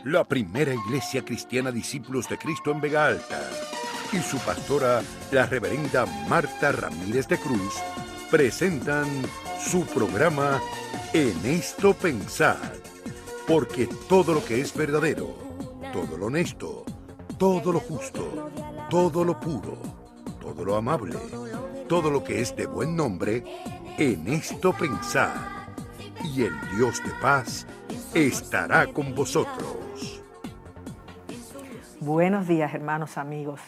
la primera iglesia cristiana Discípulos de Cristo en Vega Alta, y su pastora, la reverenda Marta Ramírez de Cruz, presentan su programa En esto pensad, porque todo lo que es verdadero, todo lo honesto, todo lo justo, todo lo puro, todo lo amable, todo lo que es de buen nombre, en esto pensad, y el Dios de paz estará con vosotros. Buenos días, hermanos, amigos.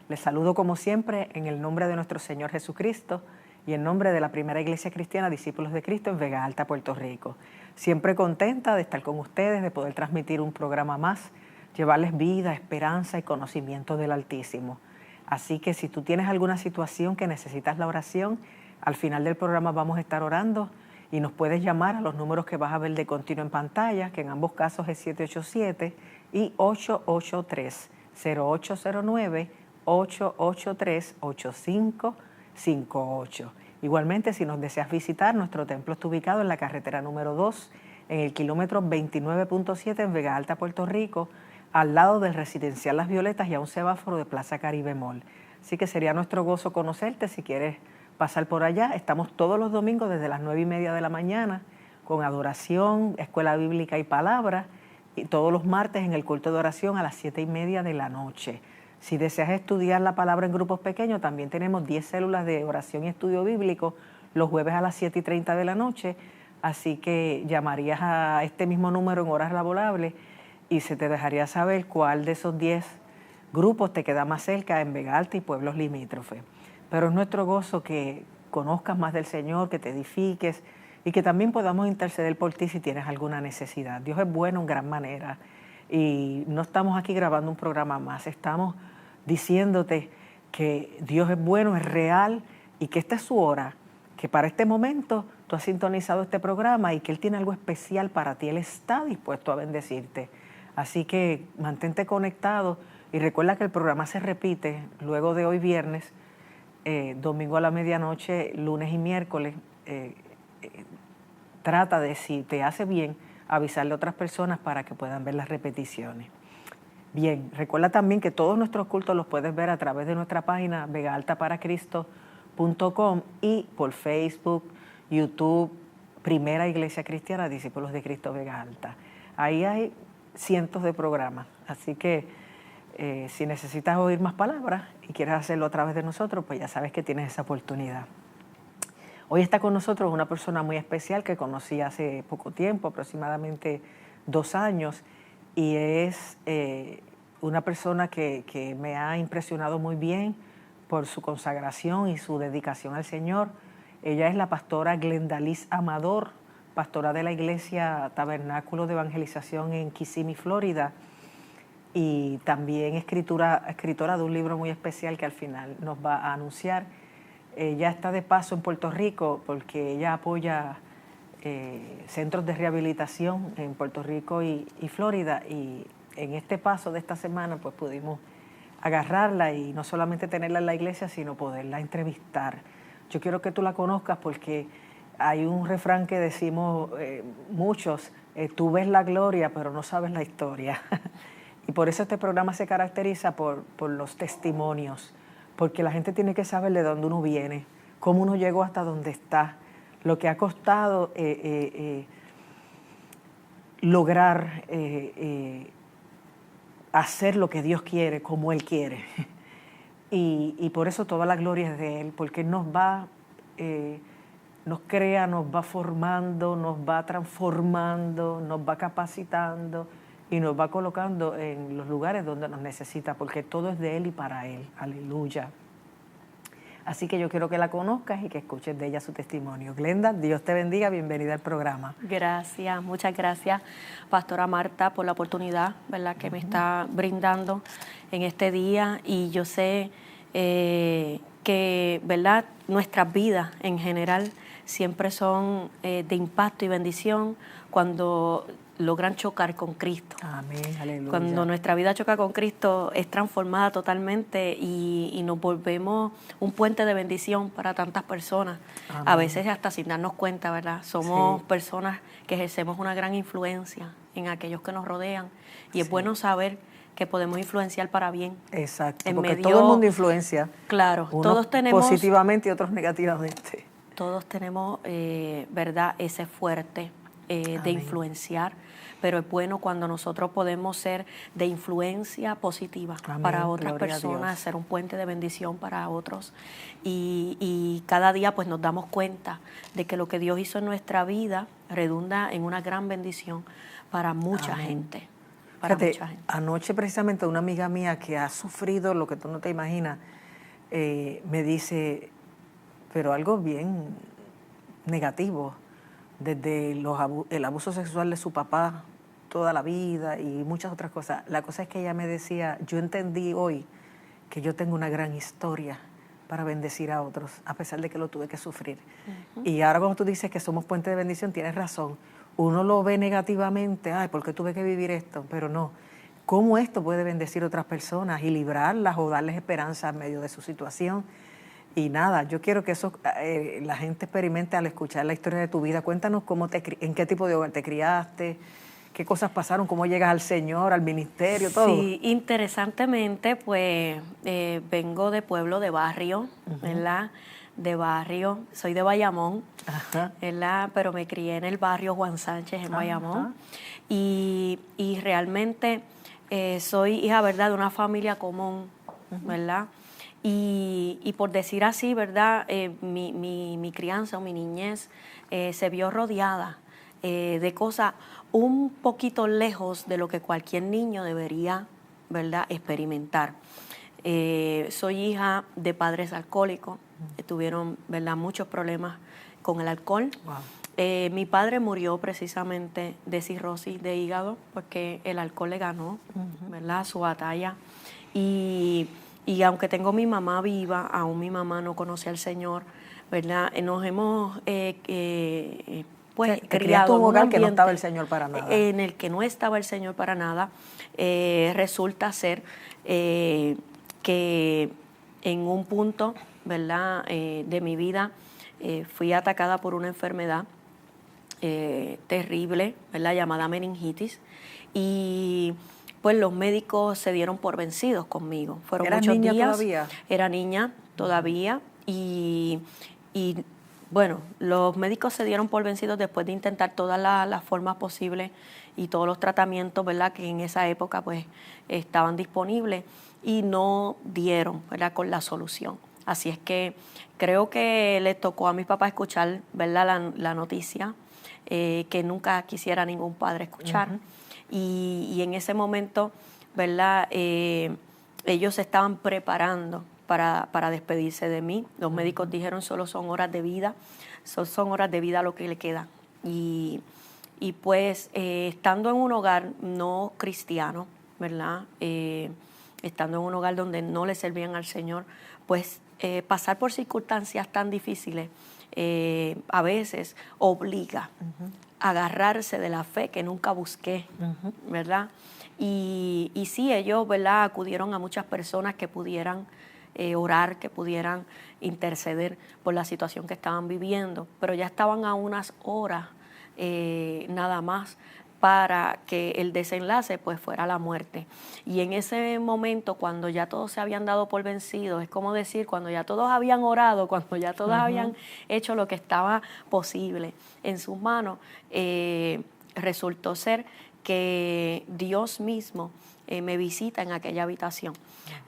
Les saludo como siempre en el nombre de nuestro Señor Jesucristo y en nombre de la primera iglesia cristiana Discípulos de Cristo en Vega Alta, Puerto Rico. Siempre contenta de estar con ustedes, de poder transmitir un programa más, llevarles vida, esperanza y conocimiento del Altísimo. Así que si tú tienes alguna situación que necesitas la oración, al final del programa vamos a estar orando y nos puedes llamar a los números que vas a ver de continuo en pantalla, que en ambos casos es 787 y 883-0809, 883-8558. Igualmente, si nos deseas visitar, nuestro templo está ubicado en la carretera número 2, en el kilómetro 29.7 en Vega Alta, Puerto Rico, al lado del residencial Las Violetas y a un semáforo de Plaza Caribe Mall. Así que sería nuestro gozo conocerte si quieres pasar por allá. Estamos todos los domingos desde las 9:30 de la mañana con adoración, escuela bíblica y palabra, y todos los martes en el culto de oración a las 7:30 de la noche. Si deseas estudiar la palabra en grupos pequeños, también tenemos 10 células de oración y estudio bíblico los jueves a las 7:30 de la noche, así que llamarías a este mismo número en horas laborables y se te dejaría saber cuál de esos 10 grupos te queda más cerca en Vega Alta y pueblos limítrofes. Pero es nuestro gozo que conozcas más del Señor, que te edifiques y que también podamos interceder por ti si tienes alguna necesidad. Dios es bueno en gran manera y no estamos aquí grabando un programa más, estamos diciéndote que Dios es bueno, es real y que esta es su hora, que para este momento tú has sintonizado este programa y que Él tiene algo especial para ti, Él está dispuesto a bendecirte. Así que mantente conectado y recuerda que el programa se repite luego de hoy viernes, domingo a la medianoche, lunes y miércoles. Trata de, si te hace bien, avisarle a otras personas para que puedan ver las repeticiones. Bien, recuerda también que todos nuestros cultos los puedes ver a través de nuestra página vegaaltaparacristo.com y por Facebook, YouTube, Primera Iglesia Cristiana Discípulos de Cristo Vega Alta. Ahí hay cientos de programas, así que si necesitas oír más palabras y quieres hacerlo a través de nosotros, pues ya sabes que tienes esa oportunidad. Hoy está con nosotros una persona muy especial que conocí hace poco tiempo, aproximadamente 2 años, y es una persona que me ha impresionado muy bien por su consagración y su dedicación al Señor. Ella es la pastora Glendaliz Amador, pastora de la Iglesia Tabernáculo de Evangelización en Kissimmee, Florida, y también escritora de un libro muy especial que al final nos va a anunciar. Ella está de paso en Puerto Rico porque ella apoya centros de rehabilitación en Puerto Rico y Florida, y en este paso de esta semana pues pudimos agarrarla y no solamente tenerla en la iglesia, sino poderla entrevistar. Yo quiero que tú la conozcas porque hay un refrán que decimos muchos, tú ves la gloria pero no sabes la historia. Y por eso este programa se caracteriza por los testimonios, porque la gente tiene que saber de dónde uno viene, cómo uno llegó hasta donde está, lo que ha costado lograr hacer lo que Dios quiere, como Él quiere. Y por eso toda la gloria es de Él, porque Él nos crea, nos va formando, nos va transformando, nos va capacitando y nos va colocando en los lugares donde nos necesita, porque todo es de Él y para Él. Aleluya. Así que yo quiero que la conozcas y que escuches de ella su testimonio. Glenda, Dios te bendiga, bienvenida al programa. Gracias, muchas gracias, Pastora Marta, por la oportunidad, ¿verdad?, que me está brindando en este día. Y yo sé que, ¿verdad?, nuestras vidas en general siempre son de impacto y bendición cuando logran chocar con Cristo. Amén, aleluya. Cuando nuestra vida choca con Cristo es transformada totalmente y nos volvemos un puente de bendición para tantas personas. Amén. A veces hasta sin darnos cuenta, ¿verdad? Somos Sí. personas que ejercemos una gran influencia en aquellos que nos rodean y es Sí. bueno saber que podemos influenciar para bien. Exacto, En porque medio- todo el mundo influencia. Claro, Unos todos tenemos positivamente y otros negativamente. ¿verdad? Ese fuerte de Amén. influenciar, pero es bueno cuando nosotros podemos ser de influencia positiva Amén, para otras gloria a personas, Dios. ser un puente de bendición para otros. Y cada día pues nos damos cuenta de que lo que Dios hizo en nuestra vida redunda en una gran bendición para mucha Amén. gente. Para Fíjate, mucha gente. anoche precisamente una amiga mía que ha sufrido lo que tú no te imaginas, me dice, pero algo bien negativo, desde el abuso sexual de su papá toda la vida y muchas otras cosas. La cosa es que ella me decía, yo entendí hoy que yo tengo una gran historia para bendecir a otros, a pesar de que lo tuve que sufrir. Y ahora cuando tú dices que somos puente de bendición, tienes razón. Uno lo ve negativamente, ay, ¿por qué tuve que vivir esto? Pero no, ¿cómo esto puede bendecir a otras personas y librarlas o darles esperanza en medio de su situación? Y nada, yo quiero que eso la gente experimente al escuchar la historia de tu vida. Cuéntanos en qué tipo de hogar te criaste, qué cosas pasaron, cómo llegas al Señor, al ministerio, todo. Sí, interesantemente, pues vengo de pueblo, de barrio, ¿verdad? De barrio, soy de Bayamón, Ajá. ¿verdad? Pero me crié en el barrio Juan Sánchez, en Bayamón. Ajá. Y realmente soy hija, ¿verdad?, de una familia común, ¿verdad? Y por decir así, ¿verdad?, mi crianza o mi niñez se vio rodeada de cosas un poquito lejos de lo que cualquier niño debería, ¿verdad?, experimentar. Soy hija de padres alcohólicos, que tuvieron, ¿verdad?, muchos problemas con el alcohol. Wow. Mi padre murió precisamente de cirrosis de hígado porque el alcohol le ganó, ¿verdad?, su batalla. Y aunque tengo mi mamá viva, aún mi mamá no conoce al Señor, ¿verdad? Nos hemos pues Te criaste criado en un hogar que no ambiente estaba el Señor para nada. en el que no estaba el Señor para nada. Resulta ser que en un punto, ¿verdad?, de mi vida fui atacada por una enfermedad terrible, ¿verdad?, llamada meningitis, y pues los médicos se dieron por vencidos conmigo. Fueron ¿Eras muchos niña días. todavía? Era niña todavía y bueno, los médicos se dieron por vencidos después de intentar todas las formas posibles y todos los tratamientos, ¿verdad?, que en esa época pues estaban disponibles y no dieron, ¿verdad?, con la solución. Así es que creo que les tocó a mis papás escuchar, ¿verdad?, la noticia que nunca quisiera ningún padre escuchar. Y en ese momento, ¿verdad?, ellos se estaban preparando para despedirse de mí. Los médicos dijeron solo son horas de vida, son horas de vida lo que le queda. Y pues estando en un hogar no cristiano, ¿verdad?, estando en un hogar donde no le servían al Señor, pues pasar por circunstancias tan difíciles a veces obliga a agarrarse de la fe que nunca busqué, ¿verdad? Y sí, ellos, ¿verdad?, acudieron a muchas personas que pudieran orar, que pudieran interceder por la situación que estaban viviendo, pero ya estaban a unas horas nada más para que el desenlace pues fuera la muerte. Y en ese momento, cuando ya todos se habían dado por vencidos, es como decir, cuando ya todos habían orado, cuando ya todos habían hecho lo que estaba posible en sus manos, resultó ser que Dios mismo me visita en aquella habitación.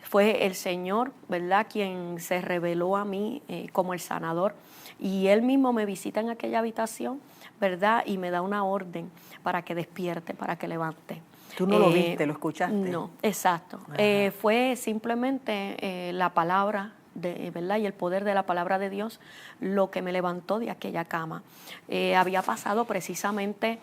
Fue el Señor, ¿verdad?, quien se reveló a mí como el sanador, y Él mismo me visita en aquella habitación, ¿verdad?, y me da una orden para que despierte, para que levante. Tú no lo viste, lo escuchaste. No, exacto. Fue simplemente la palabra, ¿verdad?, y el poder de la palabra de Dios lo que me levantó de aquella cama. Había pasado precisamente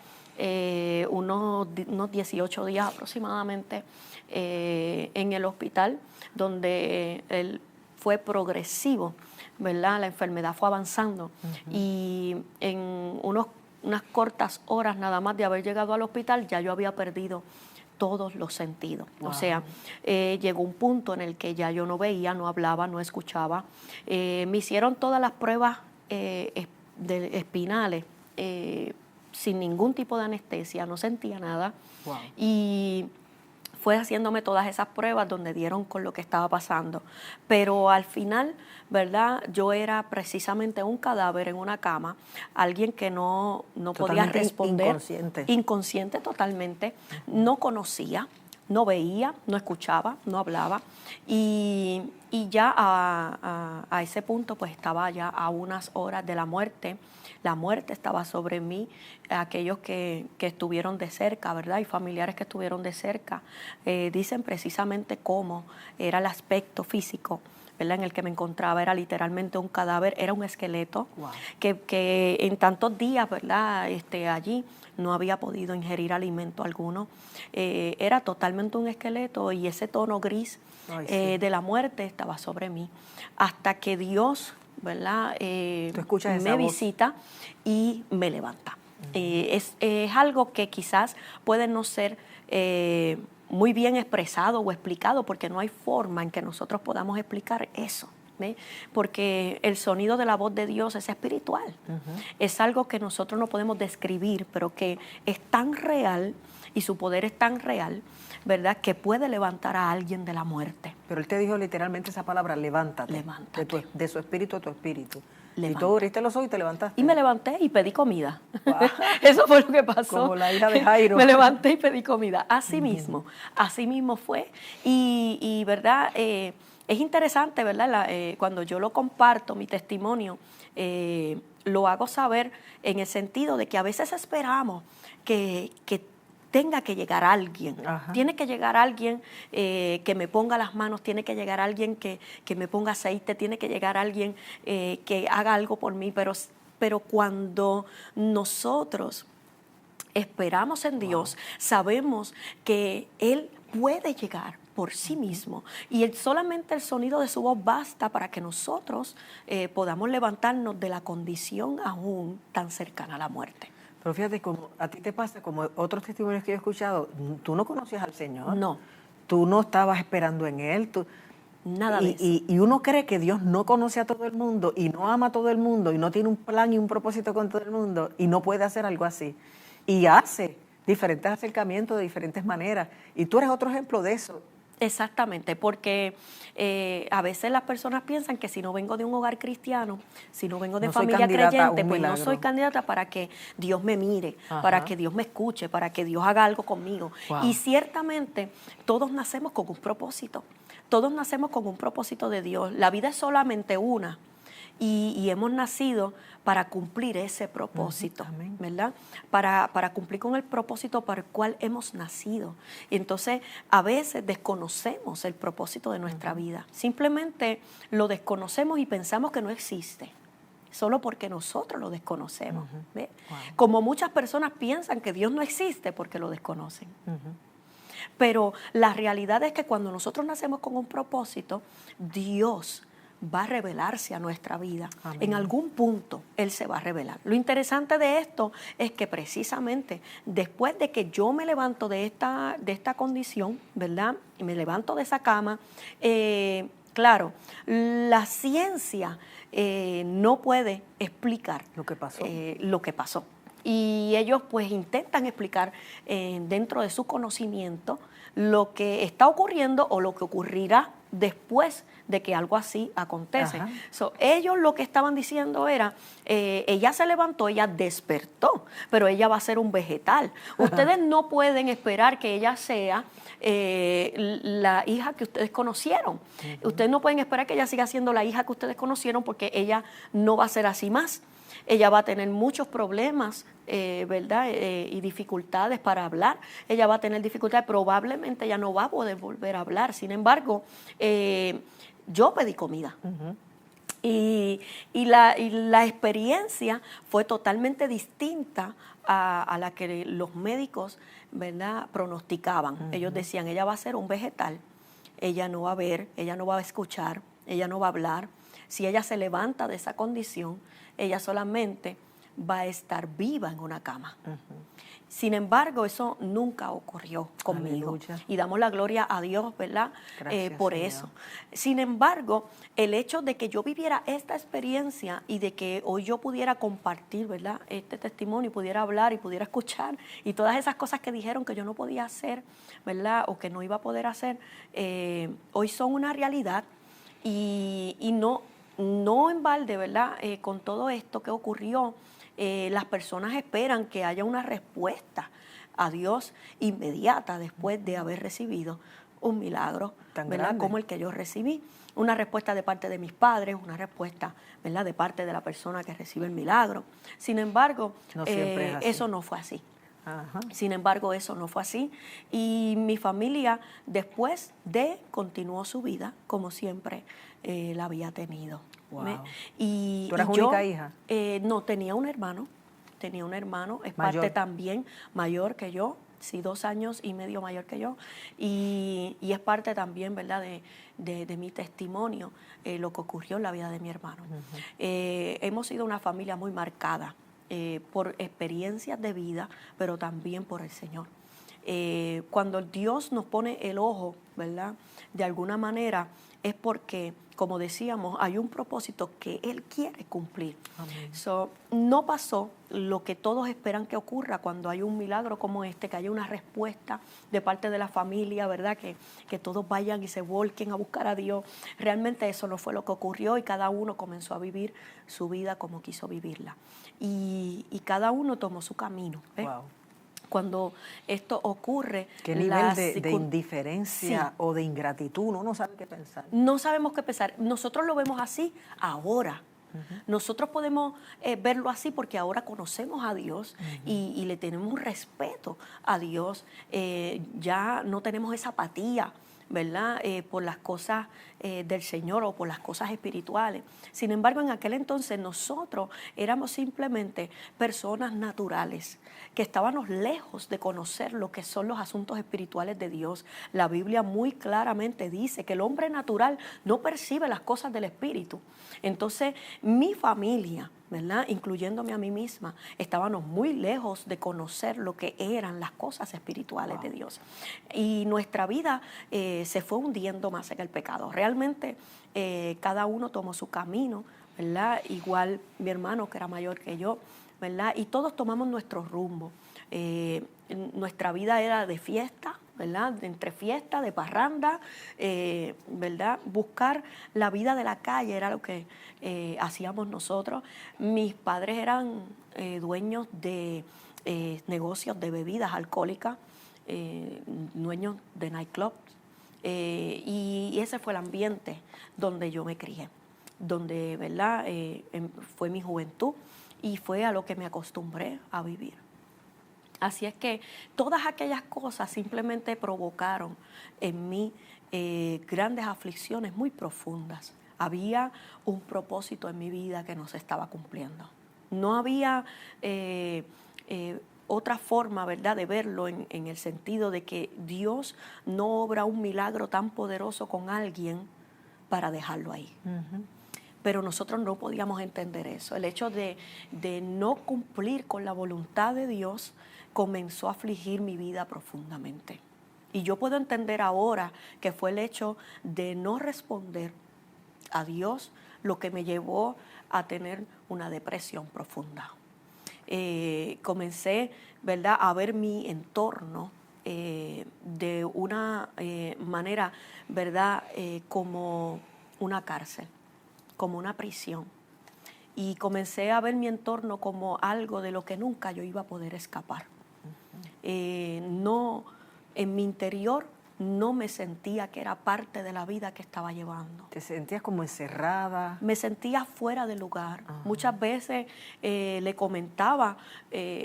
unos 18 días aproximadamente en el hospital, donde él fue progresivo, ¿verdad? La enfermedad fue avanzando y en unas cortas horas nada más de haber llegado al hospital ya yo había perdido todos los sentidos. Wow. O sea, llegó un punto en el que ya yo no veía, no hablaba, no escuchaba. Me hicieron todas las pruebas espinales sin ningún tipo de anestesia, no sentía nada. Wow. Y fue haciéndome todas esas pruebas donde dieron con lo que estaba pasando. Pero al final, ¿verdad? Yo era precisamente un cadáver en una cama, alguien que no podía responder. Inconsciente. Inconsciente totalmente. No conocía, no veía, no escuchaba, no hablaba. Y ya a ese punto pues estaba ya a unas horas de la muerte. La muerte estaba sobre mí, aquellos que estuvieron de cerca, ¿verdad? Y familiares que estuvieron de cerca, dicen precisamente cómo era el aspecto físico, ¿verdad? En el que me encontraba, era literalmente un cadáver, era un esqueleto, wow, que en tantos días, ¿verdad? Allí no había podido ingerir alimento alguno, era totalmente un esqueleto y ese tono gris de la muerte estaba sobre mí, hasta que Dios, ¿verdad? Me visita y me levanta. Es algo que quizás puede no ser muy bien expresado o explicado, porque no hay forma en que nosotros podamos explicar eso, ¿ve? Porque el sonido de la voz de Dios es espiritual. Es algo que nosotros no podemos describir, pero que es tan real y su poder es tan real, ¿verdad?, que puede levantar a alguien de la muerte. Pero Él te dijo literalmente esa palabra, levántate. Levántate. De su espíritu a tu espíritu. Levántate. Y tú abriste los ojos y te levantaste. Y me levanté y pedí comida. Wow. Eso fue lo que pasó. Como la hija de Jairo. Me levanté y pedí comida. Así mismo fue. Y ¿verdad? Es interesante, ¿verdad? Cuando yo lo comparto, mi testimonio, lo hago saber en el sentido de que a veces esperamos que tenga que llegar alguien. Ajá. Tiene que llegar alguien que me ponga las manos, tiene que llegar alguien que me ponga aceite, tiene que llegar alguien que haga algo por mí, pero cuando nosotros esperamos en Dios, sabemos que Él puede llegar por sí mismo y solamente el sonido de su voz basta para que nosotros podamos levantarnos de la condición aún tan cercana a la muerte. Pero fíjate, como a ti te pasa, como otros testimonios que yo he escuchado, tú no conocías al Señor. No. Tú no estabas esperando en Él. Nada de eso. Y uno cree que Dios no conoce a todo el mundo y no ama a todo el mundo y no tiene un plan y un propósito con todo el mundo y no puede hacer algo así. Y hace diferentes acercamientos de diferentes maneras. Y tú eres otro ejemplo de eso. Exactamente, porque a veces las personas piensan que si no vengo de un hogar cristiano, si no vengo de familia creyente, pues no soy candidata para que Dios me mire, para que Dios me escuche, para que Dios haga algo conmigo. Wow. Y ciertamente todos nacemos con un propósito, todos nacemos con un propósito de Dios. La vida es solamente una. Y hemos nacido para cumplir ese propósito, ¿verdad? Para cumplir con el propósito para el cual hemos nacido. Y entonces, a veces desconocemos el propósito de nuestra vida. Simplemente lo desconocemos y pensamos que no existe, solo porque nosotros lo desconocemos. ¿Ve? Wow. Como muchas personas piensan que Dios no existe porque lo desconocen. Pero la realidad es que cuando nosotros nacemos con un propósito, Dios va a revelarse a nuestra vida. Amén. En algún punto Él se va a revelar. Lo interesante de esto es que precisamente después de que yo me levanto de esta condición, ¿verdad? Y me levanto de esa cama, claro, la ciencia no puede explicar lo que pasó. Y ellos pues intentan explicar dentro de su conocimiento lo que está ocurriendo o lo que ocurrirá después de que algo así acontece. Ellos lo que estaban diciendo era, ella se levantó, ella despertó, pero ella va a ser un vegetal. Ustedes no pueden esperar que ella sea la hija que ustedes conocieron. Ustedes no pueden esperar que ella siga siendo la hija que ustedes conocieron porque ella no va a ser así más. Ella va a tener muchos problemas, ¿verdad? Y dificultades para hablar. Ella va a tener dificultades, probablemente ella no va a poder volver a hablar. Sin embargo, yo pedí comida. Y la experiencia fue totalmente distinta a la que los médicos, ¿verdad?, pronosticaban. Ellos decían, ella va a ser un vegetal, ella no va a ver, ella no va a escuchar, ella no va a hablar. si ella se levanta de esa condición, ella solamente va a estar viva en una cama. Sin embargo, eso nunca ocurrió conmigo. Aleluya. Y damos la gloria a Dios, ¿verdad? Gracias, Por Señor. eso. Sin embargo, el hecho de que yo viviera esta experiencia y de que hoy yo pudiera compartir, ¿verdad?, este testimonio, y pudiera hablar y pudiera escuchar, y todas esas cosas que dijeron que yo no podía hacer, ¿verdad?, o que no iba a poder hacer, hoy son una realidad. Y no en balde, ¿verdad?, con todo esto que ocurrió, las personas esperan que haya una respuesta a Dios inmediata después de haber recibido un milagro, Tan ¿verdad?, grande. como el que yo recibí. Una respuesta de parte de mis padres, una respuesta, ¿verdad?, de parte de la persona que recibe el milagro. Sin embargo, No siempre es así. eso no fue así. Ajá. Sin embargo, eso no fue así. Y mi familia después continuó su vida como siempre la había tenido. Wow. Y ¿Tú eras yo, única hija? No, tenía un hermano, es Mayor. parte también mayor que yo, sí, 2 años y medio mayor que yo, y es parte también, ¿verdad?, de mi testimonio, lo que ocurrió en la vida de mi hermano. Hemos sido una familia muy marcada por experiencias de vida, pero también por el Señor. Cuando Dios nos pone el ojo, ¿verdad?, de alguna manera es porque, como decíamos, hay un propósito que Él quiere cumplir. No pasó lo que todos esperan que ocurra cuando hay un milagro como este, que haya una respuesta de parte de la familia, ¿verdad?, que todos vayan y se volquen a buscar a Dios. Realmente eso no fue lo que ocurrió y cada uno comenzó a vivir su vida como quiso vivirla. Y cada uno tomó su camino. Wow. Cuando esto ocurre... ¿Qué nivel de indiferencia, sí, o de ingratitud? Uno no sabe qué pensar. No sabemos qué pensar. Nosotros lo vemos así ahora. Nosotros podemos verlo así porque ahora conocemos a Dios y le tenemos un respeto a Dios. Ya no tenemos esa apatía, ¿verdad?, por las cosas del Señor o por las cosas espirituales. Sin embargo, en aquel entonces nosotros éramos simplemente personas naturales que estábamos lejos de conocer lo que son los asuntos espirituales de Dios. La Biblia muy claramente dice que el hombre natural no percibe las cosas del Espíritu. Entonces, mi familia, ¿verdad?, incluyéndome a mí misma, estábamos muy lejos de conocer lo que eran las cosas espirituales de Dios. Y nuestra vida se fue hundiendo más en el pecado. Realmente cada uno tomó su camino, ¿verdad? Igual mi hermano, que era mayor que yo, ¿verdad? Y todos tomamos nuestro rumbo. Nuestra vida era de fiesta, ¿verdad?, entre fiesta, de parranda, ¿verdad? Buscar la vida de la calle era lo que hacíamos nosotros. Mis padres eran dueños de negocios de bebidas alcohólicas, dueños de nightclubs, y ese fue el ambiente donde yo me crié, donde, ¿verdad?, fue mi juventud y fue a lo que me acostumbré a vivir. Así es que todas aquellas cosas simplemente provocaron en mí grandes aflicciones muy profundas. Había un propósito en mi vida que no se estaba cumpliendo. No había otra forma, ¿verdad?, de verlo en el sentido de que Dios no obra un milagro tan poderoso con alguien para dejarlo ahí. Pero nosotros no podíamos entender eso. El hecho de no cumplir con la voluntad de Dios comenzó a afligir mi vida profundamente. Y yo puedo entender ahora que fue el hecho de no responder a Dios lo que me llevó a tener una depresión profunda. Comencé, ¿verdad?, a ver mi entorno de una manera, ¿verdad?, como una cárcel, como una prisión. Y comencé a ver mi entorno como algo de lo que nunca yo iba a poder escapar. No, en mi interior no me sentía que era parte de la vida que estaba llevando. ¿Te sentías como encerrada? Me sentía fuera de lugar. Muchas veces le comentaba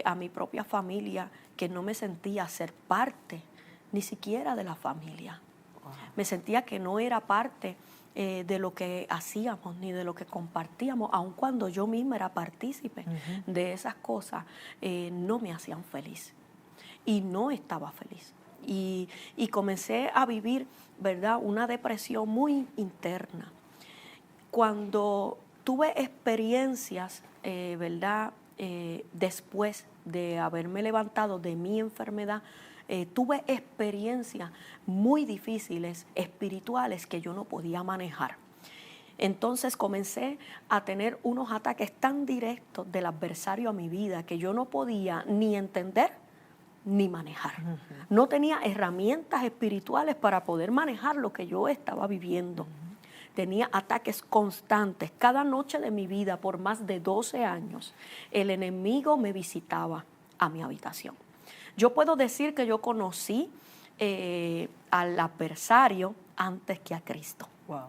a mi propia familia que no me sentía ser parte ni siquiera de la familia. Me sentía que no era parte de lo que hacíamos ni de lo que compartíamos, aun cuando yo misma era partícipe de esas cosas, no me hacían feliz y no estaba feliz. Y comencé a vivir, ¿verdad?, una depresión muy interna. Cuando tuve experiencias, ¿verdad? Después de haberme levantado de mi enfermedad, tuve experiencias muy difíciles, espirituales, que yo no podía manejar. Entonces comencé a tener unos ataques tan directos del adversario a mi vida que yo no podía ni entender ni manejar. No tenía herramientas espirituales para poder manejar lo que yo estaba viviendo. Tenía ataques constantes. Cada noche de mi vida, por más de 12 años, el enemigo me visitaba a mi habitación. Yo puedo decir que yo conocí al adversario antes que a Cristo. Wow.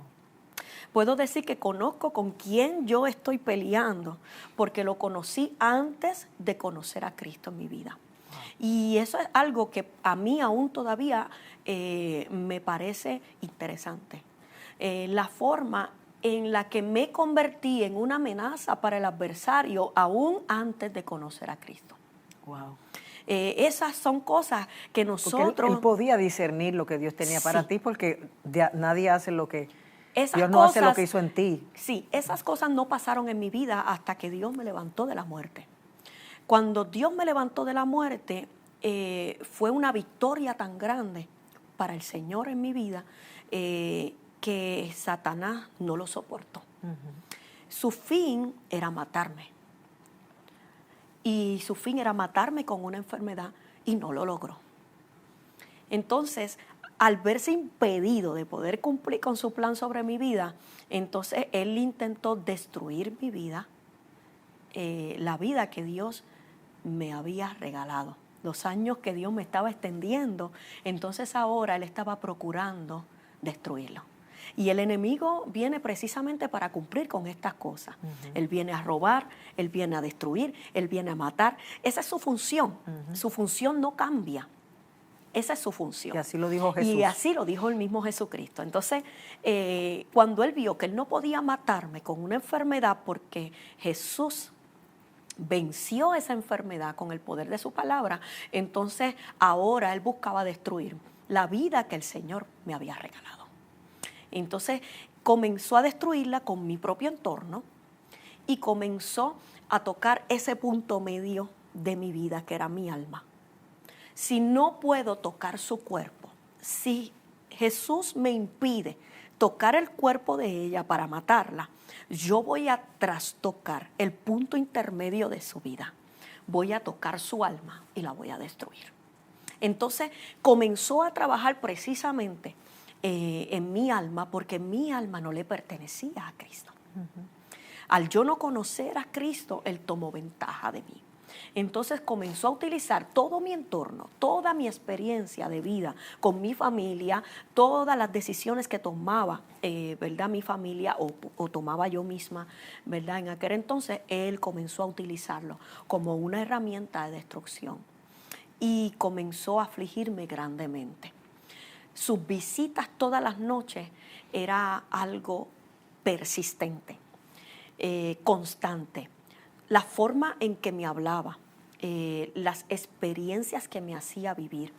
Puedo decir que conozco con quién yo estoy peleando, porque lo conocí antes de conocer a Cristo en mi vida. Y eso es algo que a mí aún todavía me parece interesante. La forma en la que me convertí en una amenaza para el adversario aún antes de conocer a Cristo. Wow. Esas son cosas que nosotros... Porque él podía discernir lo que Dios tenía para Sí. ti, porque nadie hace lo que... Esas Dios no hace lo que hizo en ti. Sí, esas cosas no pasaron en mi vida hasta que Dios me levantó de la muerte. Cuando Dios me levantó de la muerte, fue una victoria tan grande para el Señor en mi vida que Satanás no lo soportó. Su fin era matarme. Y su fin era matarme con una enfermedad y no lo logró. Entonces, al verse impedido de poder cumplir con su plan sobre mi vida, entonces él intentó destruir mi vida, la vida que Dios me había regalado, los años que Dios me estaba extendiendo. Entonces ahora él estaba procurando destruirlo. Y el enemigo viene precisamente para cumplir con estas cosas. Él viene a robar, él viene a destruir, él viene a matar. Esa es su función. Su función no cambia. Esa es su función. Y así lo dijo Jesús. Y así lo dijo el mismo Jesucristo. Entonces, cuando él vio que él no podía matarme con una enfermedad, porque Jesús venció esa enfermedad con el poder de su palabra, entonces ahora él buscaba destruir la vida que el Señor me había regalado. Entonces comenzó a destruirla con mi propio entorno y comenzó a tocar ese punto medio de mi vida, que era mi alma. Si no puedo tocar su cuerpo, si Jesús me impide tocar el cuerpo de ella para matarla, yo voy a trastocar el punto intermedio de su vida. Voy a tocar su alma y la voy a destruir. Entonces comenzó a trabajar precisamente en mi alma, porque mi alma no le pertenecía a Cristo. Al yo no conocer a Cristo, él tomó ventaja de mí. Entonces comenzó a utilizar todo mi entorno, toda mi experiencia de vida con mi familia, todas las decisiones que tomaba, ¿verdad? Mi familia o tomaba yo misma, ¿verdad? En aquel entonces él comenzó a utilizarlo como una herramienta de destrucción y comenzó a afligirme grandemente. Sus visitas todas las noches era algo persistente, constante. La forma en que me hablaba, las experiencias que me hacía vivir,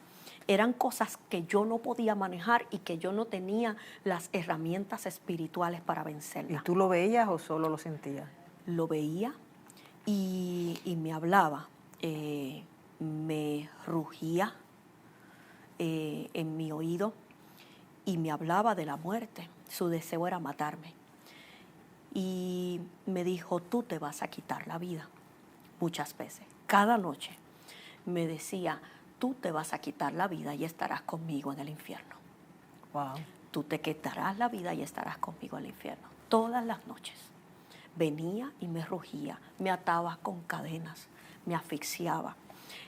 eran cosas que yo no podía manejar y que yo no tenía las herramientas espirituales para vencerlas. ¿Y tú lo veías o solo lo sentías? Lo veía y me hablaba, me rugía en mi oído y me hablaba de la muerte. Su deseo era matarme. Y me dijo, tú te vas a quitar la vida. Muchas veces, cada noche me decía, tú te vas a quitar la vida y estarás conmigo en el infierno. Wow. Tú te quitarás la vida y estarás conmigo en el infierno. Todas las noches venía y me rugía, me ataba con cadenas, me asfixiaba.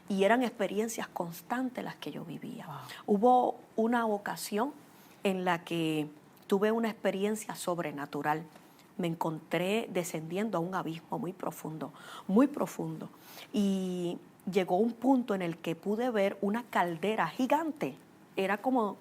Y eran experiencias constantes las que yo vivía. Wow. Hubo una ocasión en la que tuve una experiencia sobrenatural. Me encontré descendiendo a un abismo muy profundo, y llegó un punto en el que pude ver una caldera gigante. Era como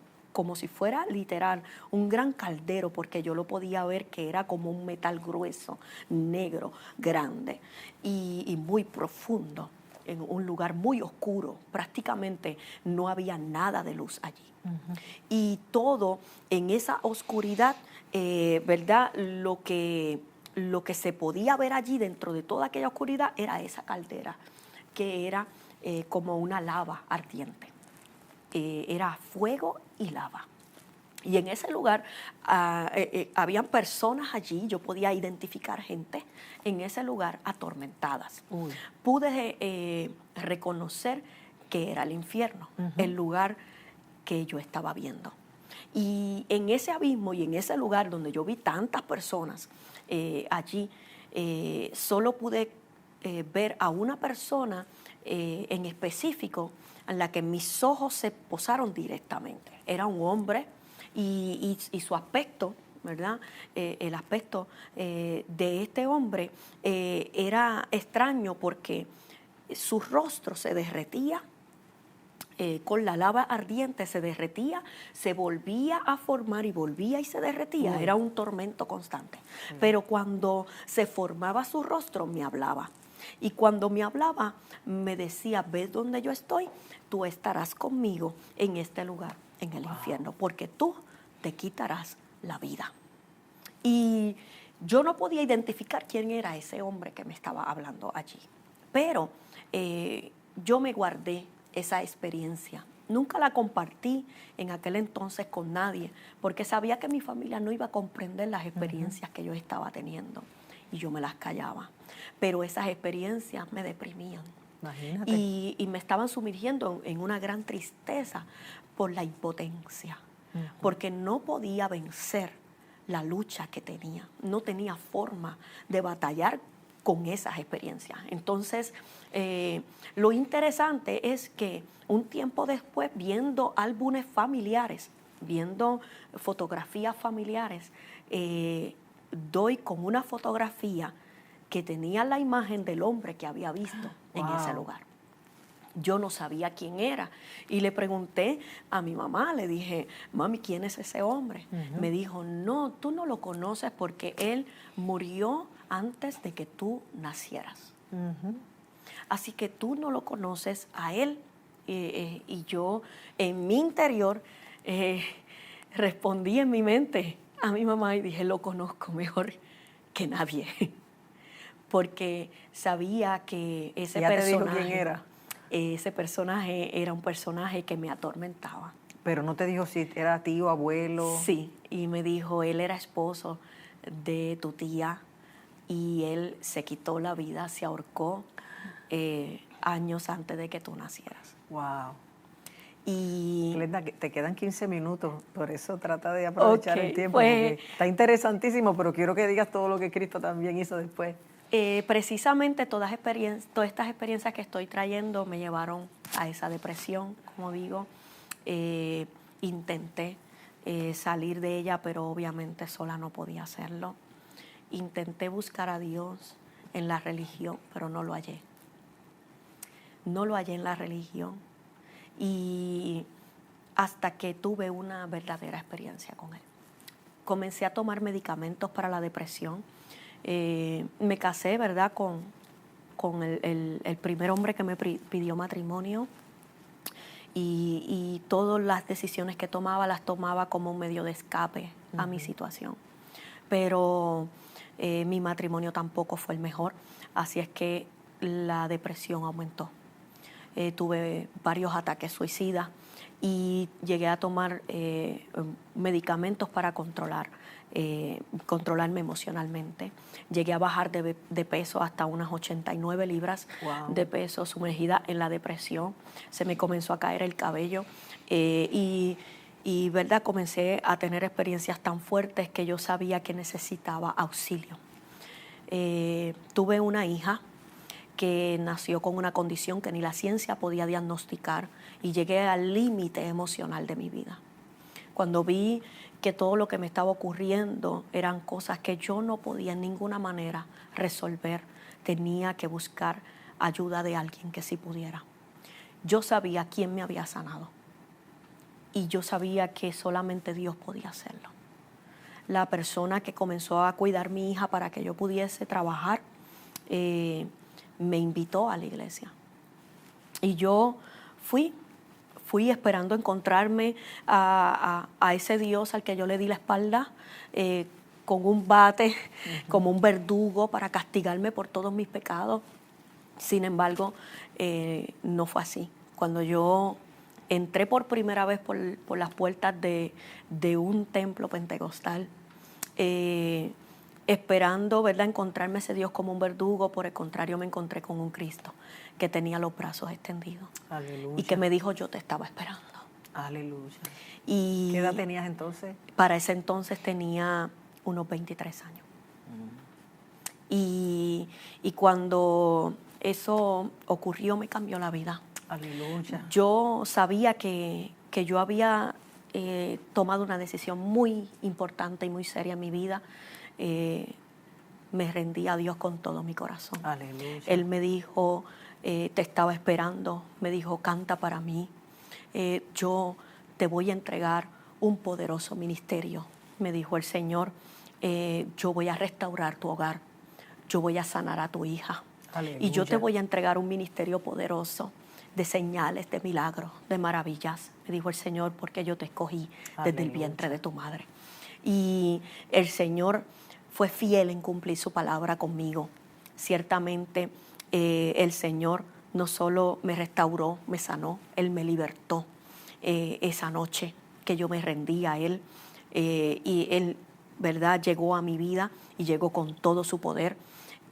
si fuera literal un gran caldero, porque yo lo podía ver que era como un metal grueso, negro, grande y muy profundo. en un lugar muy oscuro, prácticamente no había nada de luz allí. Y todo en esa oscuridad, ¿verdad? Lo que se podía ver allí dentro de toda aquella oscuridad era esa caldera, que era como una lava ardiente. Era fuego y lava. Y en ese lugar habían personas allí, yo podía identificar gente en ese lugar atormentadas. Pude reconocer que era el infierno, el lugar que yo estaba viendo. Y en ese abismo y en ese lugar donde yo vi tantas personas allí, solo pude ver a una persona en específico en la que mis ojos se posaron directamente. Era un hombre y su aspecto, ¿verdad? El aspecto de este hombre era extraño porque su rostro se derretía. Con la lava ardiente se derretía, se volvía a formar y volvía y se derretía. Era un tormento constante. Pero cuando se formaba su rostro, me hablaba. Y cuando me hablaba, me decía, ¿ves dónde yo estoy? Tú estarás conmigo en este lugar, en el infierno, porque tú te quitarás la vida. Y yo no podía identificar quién era ese hombre que me estaba hablando allí. Pero yo me guardé esa experiencia. Nunca la compartí en aquel entonces con nadie, porque sabía que mi familia no iba a comprender las experiencias que yo estaba teniendo, y yo me las callaba. Pero esas experiencias me deprimían. Imagínate. Y me estaban sumergiendo en una gran tristeza por la impotencia, porque no podía vencer la lucha que tenía, no tenía forma de batallar con esas experiencias. Entonces, lo interesante es que un tiempo después, viendo álbumes familiares, viendo fotografías familiares, doy con una fotografía que tenía la imagen del hombre que había visto en ese lugar. Yo no sabía quién era y le pregunté a mi mamá, le dije, mami, ¿quién es ese hombre? Me dijo, no, tú no lo conoces porque él murió antes de que tú nacieras. Así que tú no lo conoces a él. Y yo en mi interior respondí en mi mente a mi mamá y dije, lo conozco mejor que nadie. Porque sabía que ese ¿Ya personaje, te dijo quién era? Ese personaje era un personaje que me atormentaba. Pero no te dijo si era tío, abuelo. Sí, y me dijo, él era esposo de tu tía y él se quitó la vida, se ahorcó años antes de que tú nacieras. Wow. Y Glenda, te quedan 15 minutos, por eso trata de aprovechar el tiempo, pues, porque está interesantísimo, pero quiero que digas todo lo que Cristo también hizo después. Precisamente todas estas experiencias que estoy trayendo me llevaron a esa depresión, como digo. Intenté salir de ella, pero obviamente sola no podía hacerlo. Intenté buscar a Dios en la religión, pero no lo hallé. No lo hallé en la religión. Y hasta que tuve una verdadera experiencia con Él. Comencé a tomar medicamentos para la depresión. Me casé, ¿verdad?, con el primer hombre que me pidió matrimonio. Y todas las decisiones que tomaba las tomaba como un medio de escape a mi situación. Pero mi matrimonio tampoco fue el mejor, así es que la depresión aumentó. Tuve varios ataques suicidas y llegué a tomar medicamentos para controlarme emocionalmente. Llegué a bajar de peso hasta unas 89 libras de peso, sumergida en la depresión. Se me comenzó a caer el cabello y ¿verdad? Comencé a tener experiencias tan fuertes que yo sabía que necesitaba auxilio. Tuve una hija que nació con una condición que ni la ciencia podía diagnosticar y llegué al límite emocional de mi vida. Cuando vi que todo lo que me estaba ocurriendo eran cosas que yo no podía en ninguna manera resolver, tenía que buscar ayuda de alguien que sí pudiera. Yo sabía quién me había sanado y yo sabía que solamente Dios podía hacerlo. La persona que comenzó a cuidar a mi hija para que yo pudiese trabajar me invitó a la iglesia Y yo fui esperando encontrarme a ese Dios al que yo le di la espalda, con un bate, como un verdugo para castigarme por todos mis pecados. Sin embargo, no fue así. Cuando yo entré por primera vez por las puertas de un templo pentecostal, esperando, ¿verdad?, encontrarme ese Dios como un verdugo, por el contrario me encontré con un Cristo que tenía los brazos extendidos. Aleluya. Y que me dijo, yo te estaba esperando. Aleluya. Y ¿Qué edad tenías entonces? Para ese entonces tenía unos 23 años. Y cuando eso ocurrió me cambió la vida. Aleluya. Yo sabía que yo había tomado una decisión muy importante y muy seria en mi vida. Me rendí a Dios con todo mi corazón. Aleluya. Él me dijo, te estaba esperando, me dijo, canta para mí. Yo te voy a entregar un poderoso ministerio, me dijo el Señor. Yo voy a restaurar tu hogar, yo voy a sanar a tu hija. Aleluya. Y yo te voy a entregar un ministerio poderoso de señales, de milagros, de maravillas, me dijo el Señor, porque yo te escogí desde el vientre de tu madre. Y el Señor fue fiel en cumplir su palabra conmigo. Ciertamente el Señor no solo me restauró, me sanó, Él me libertó esa noche que yo me rendí a Él. Y Él, ¿verdad?, llegó a mi vida y llegó con todo su poder.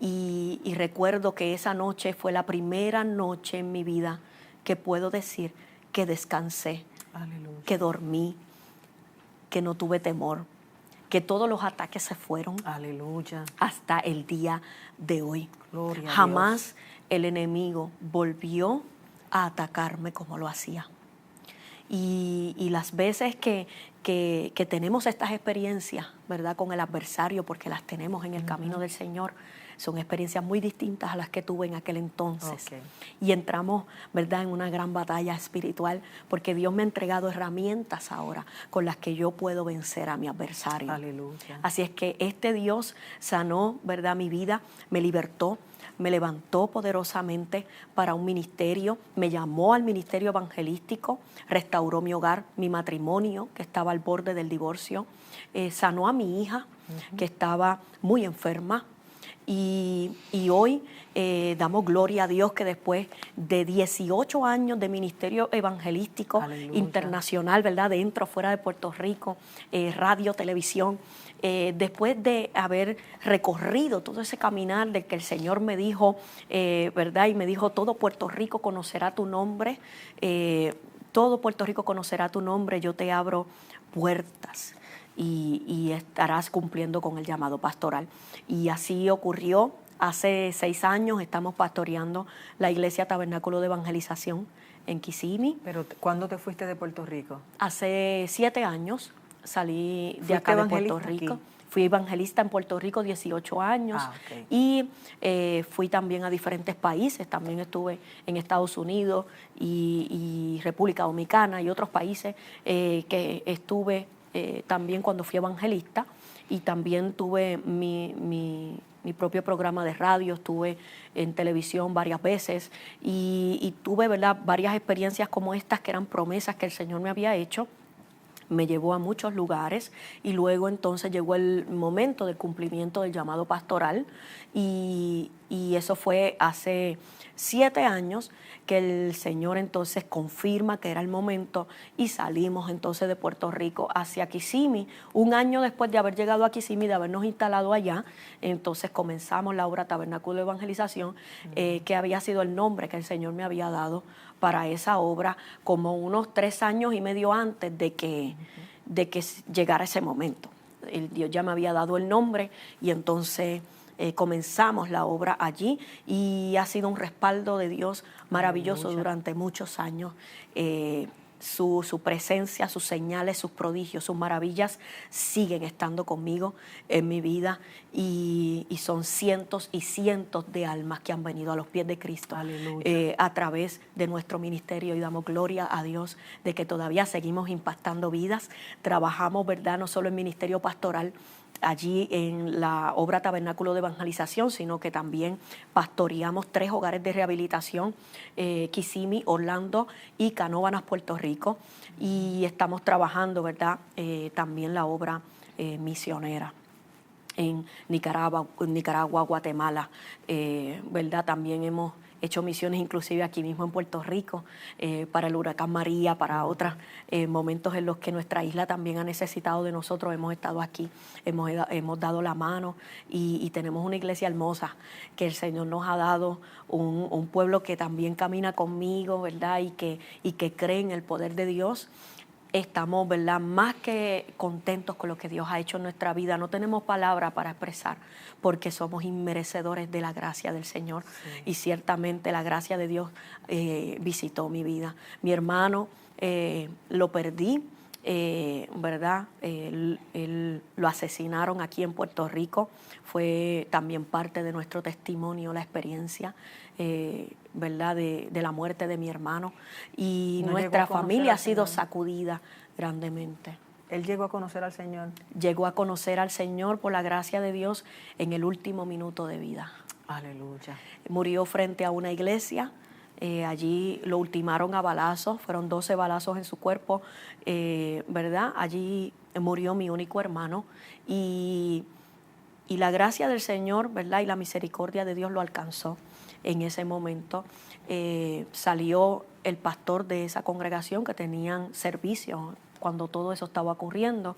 Y recuerdo que esa noche fue la primera noche en mi vida que puedo decir que descansé, Aleluya. que dormí, que no tuve temor, que todos los ataques se fueron. Aleluya. Hasta el día de hoy. Gloria a Jamás Dios. el enemigo volvió a atacarme como lo hacía. Y las veces que tenemos estas experiencias, ¿verdad?, con el adversario, porque las tenemos en el camino del Señor, son experiencias muy distintas a las que tuve en aquel entonces. Okay. Y entramos, ¿verdad?, en una gran batalla espiritual, porque Dios me ha entregado herramientas ahora con las que yo puedo vencer a mi adversario. Aleluya. Así es que este Dios sanó, ¿verdad?, mi vida, me libertó, me levantó poderosamente para un ministerio, me llamó al ministerio evangelístico, restauró mi hogar, mi matrimonio, que estaba al borde del divorcio, sanó a mi hija, que estaba muy enferma. Y hoy damos gloria a Dios que después de 18 años de ministerio evangelístico, Aleluya, internacional, ¿verdad?, dentro, fuera de Puerto Rico, radio, televisión, después de haber recorrido todo ese caminar del que el Señor me dijo, ¿verdad?, y me dijo, todo Puerto Rico conocerá tu nombre, todo Puerto Rico conocerá tu nombre, yo te abro puertas. Y estarás cumpliendo con el llamado pastoral. Y así ocurrió. Hace 6 años estamos pastoreando la Iglesia Tabernáculo de Evangelización en Kissimmee. Pero ¿cuándo te fuiste de Puerto Rico? Hace 7 años salí de ¿Fuiste acá de Puerto evangelista Rico. aquí? Fui evangelista en Puerto Rico 18 años. Okay. Y fui también a diferentes países. También estuve en Estados Unidos y República Dominicana y otros países que estuve también cuando fui evangelista, y también tuve mi propio programa de radio, estuve en televisión varias veces y tuve, ¿verdad?, varias experiencias como estas que eran promesas que el Señor me había hecho. Me llevó a muchos lugares y luego entonces llegó el momento del cumplimiento del llamado pastoral y eso fue hace 7 años que el Señor entonces confirma que era el momento y salimos entonces de Puerto Rico hacia Kissimmee. Un año después de haber llegado a Kissimmee, de habernos instalado allá, entonces comenzamos la obra Tabernáculo de Evangelización, que había sido el nombre que el Señor me había dado para esa obra como unos 3 años y medio antes de que llegara ese momento. Dios ya me había dado el nombre y entonces comenzamos la obra allí y ha sido un respaldo de Dios maravilloso. Aleluya. Durante muchos años. Su presencia, sus señales, sus prodigios, sus maravillas siguen estando conmigo en mi vida y son cientos y cientos de almas que han venido a los pies de Cristo a través de nuestro ministerio, y damos gloria a Dios de que todavía seguimos impactando vidas. Trabajamos, ¿verdad?, no solo en ministerio pastoral, allí en la obra Tabernáculo de Evangelización, sino que también pastoreamos 3 hogares de rehabilitación, Kissimmee, Orlando y Canóvanas, Puerto Rico, y estamos trabajando, ¿verdad?, también la obra misionera en Nicaragua, Guatemala, ¿verdad? También hemos hecho misiones inclusive aquí mismo en Puerto Rico, para el huracán María, para otros momentos en los que nuestra isla también ha necesitado de nosotros. Hemos estado aquí, hemos dado la mano y tenemos una iglesia hermosa que el Señor nos ha dado, un pueblo que también camina conmigo, ¿verdad? Y que cree en el poder de Dios. Estamos, ¿verdad?, más que contentos con lo que Dios ha hecho en nuestra vida. No tenemos palabra para expresar porque somos inmerecedores de la gracia del Señor. Sí. Y ciertamente la gracia de Dios visitó mi vida. Mi hermano lo perdí, ¿verdad? Él lo asesinaron aquí en Puerto Rico. Fue también parte de nuestro testimonio, la experiencia, ¿verdad?, de la muerte de mi hermano. Y nuestra familia ha sido sacudida grandemente. ¿Él llegó a conocer al Señor? Llegó a conocer al Señor por la gracia de Dios en el último minuto de vida. Aleluya. Murió frente a una iglesia. Allí lo ultimaron a balazos, fueron 12 balazos en su cuerpo, ¿verdad? Allí murió mi único hermano y la gracia del Señor, ¿verdad?, y la misericordia de Dios lo alcanzó en ese momento. Salió el pastor de esa congregación que tenían servicio cuando todo eso estaba ocurriendo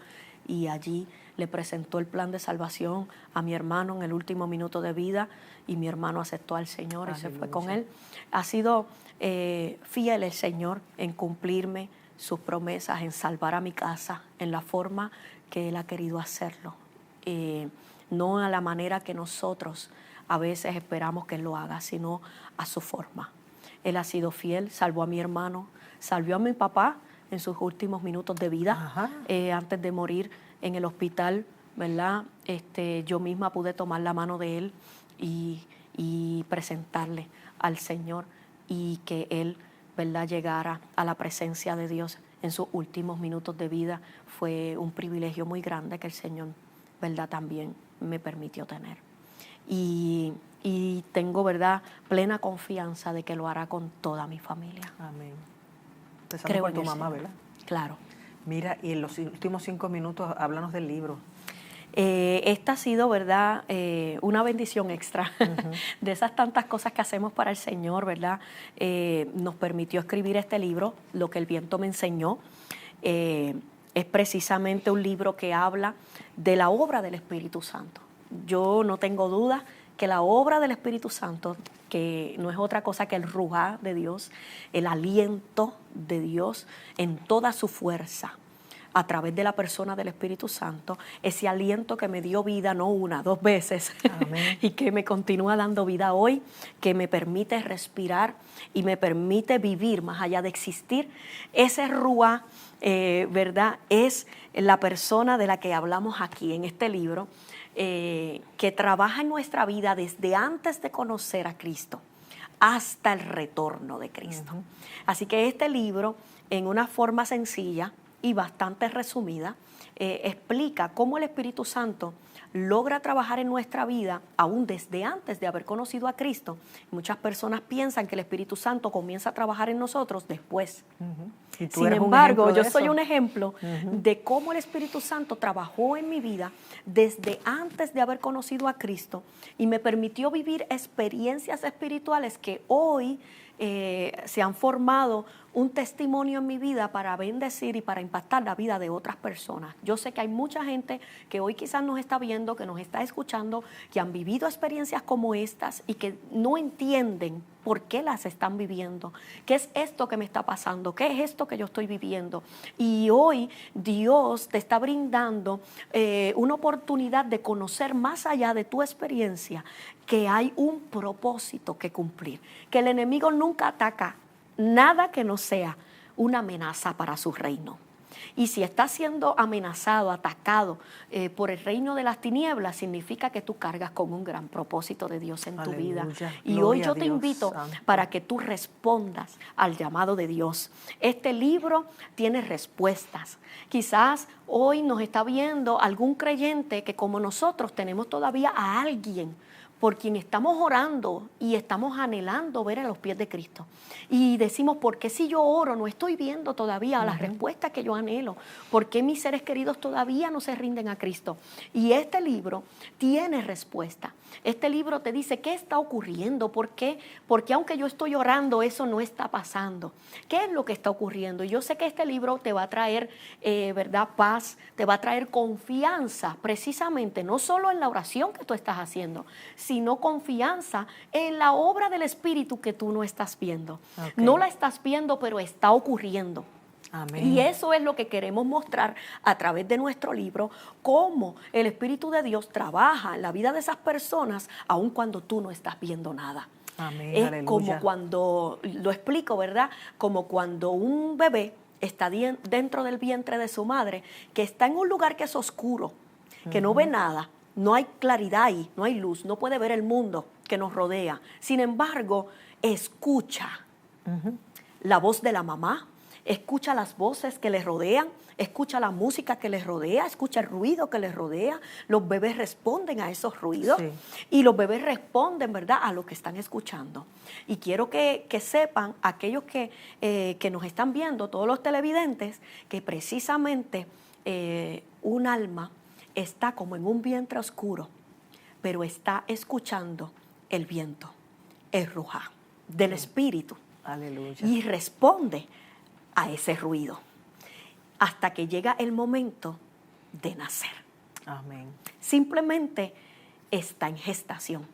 y allí le presentó el plan de salvación a mi hermano en el último minuto de vida y mi hermano aceptó al Señor. Aleluya. Y se fue con él. Ha sido fiel el Señor en cumplirme sus promesas, en salvar a mi casa en la forma que Él ha querido hacerlo. No a la manera que nosotros a veces esperamos que Él lo haga, sino a su forma. Él ha sido fiel, salvó a mi hermano, salvó a mi papá en sus últimos minutos de vida, antes de morir en el hospital, ¿verdad? Yo misma pude tomar la mano de él y presentarle al Señor y que él, ¿verdad?, llegara a la presencia de Dios en sus últimos minutos de vida. Fue un privilegio muy grande que el Señor, ¿verdad?, también me permitió tener. Y tengo, ¿verdad?, plena confianza de que lo hará con toda mi familia. Amén. Empezamos por tu mamá, ¿verdad? Claro. Mira, y en los últimos 5 minutos, háblanos del libro. Esta ha sido, ¿verdad?, una bendición extra de esas tantas cosas que hacemos para el Señor, ¿verdad? Nos permitió escribir este libro, Lo que el viento me enseñó. Es precisamente un libro que habla de la obra del Espíritu Santo. Yo no tengo duda que la obra del Espíritu Santo, que no es otra cosa que el ruaj de Dios, el aliento de Dios en toda su fuerza, a través de la persona del Espíritu Santo, ese aliento que me dio vida no 1, 2 veces, y que me continúa dando vida hoy, que me permite respirar y me permite vivir más allá de existir. Ese ruaj, ¿verdad?, es la persona de la que hablamos aquí en este libro, que trabaja en nuestra vida desde antes de conocer a Cristo hasta el retorno de Cristo. Así que este libro, en una forma sencilla y bastante resumida, explica cómo el Espíritu Santo logra trabajar en nuestra vida aún desde antes de haber conocido a Cristo. Muchas personas piensan que el Espíritu Santo comienza a trabajar en nosotros después. Sin embargo, yo soy un ejemplo de cómo el Espíritu Santo trabajó en mi vida desde antes de haber conocido a Cristo y me permitió vivir experiencias espirituales que hoy se han formado un testimonio en mi vida para bendecir y para impactar la vida de otras personas. Yo sé que hay mucha gente que hoy quizás nos está viendo, que nos está escuchando, que han vivido experiencias como estas y que no entienden por qué las están viviendo. ¿Qué es esto que me está pasando? ¿Qué es esto que yo estoy viviendo? Y hoy Dios te está brindando una oportunidad de conocer más allá de tu experiencia que hay un propósito que cumplir, que el enemigo nunca ataca nada que no sea una amenaza para su reino. Y si estás siendo amenazado, atacado por el reino de las tinieblas, significa que tú cargas con un gran propósito de Dios en tu vida. Y hoy yo te invito para que tú respondas al llamado de Dios. Este libro tiene respuestas. Quizás hoy nos está viendo algún creyente que, como nosotros, tenemos todavía a alguien por quien estamos orando y estamos anhelando ver a los pies de Cristo. Y decimos, ¿por qué si yo oro no estoy viendo todavía las respuestas que yo anhelo? ¿Por qué mis seres queridos todavía no se rinden a Cristo? Y este libro tiene respuesta. Este libro te dice qué está ocurriendo, por qué, porque aunque yo estoy orando, eso no está pasando. ¿Qué es lo que está ocurriendo? Y yo sé que este libro te va a traer, ¿verdad?, paz, te va a traer confianza, precisamente, no solo en la oración que tú estás haciendo, sino confianza en la obra del Espíritu que tú no estás viendo. Okay. No la estás viendo, pero está ocurriendo. Amén. Y eso es lo que queremos mostrar a través de nuestro libro, cómo el Espíritu de Dios trabaja en la vida de esas personas, aun cuando tú no estás viendo nada. Amén, es aleluya. Como cuando, lo explico, ¿verdad? Como cuando un bebé está dentro del vientre de su madre, que está en un lugar que es oscuro, que no ve nada, no hay claridad ahí, no hay luz, no puede ver el mundo que nos rodea. Sin embargo, escucha la voz de la mamá, escucha las voces que les rodean, escucha la música que les rodea, escucha el ruido que les rodea. Los bebés responden a esos ruidos, sí. Y los bebés responden, ¿verdad?, a lo que están escuchando. Y quiero que sepan, aquellos que nos están viendo, todos los televidentes, que precisamente un alma está como en un vientre oscuro, pero está escuchando el viento, el ruja del Espíritu. Aleluya. Y responde a ese ruido hasta que llega el momento de nacer. Amén. Simplemente está en gestación.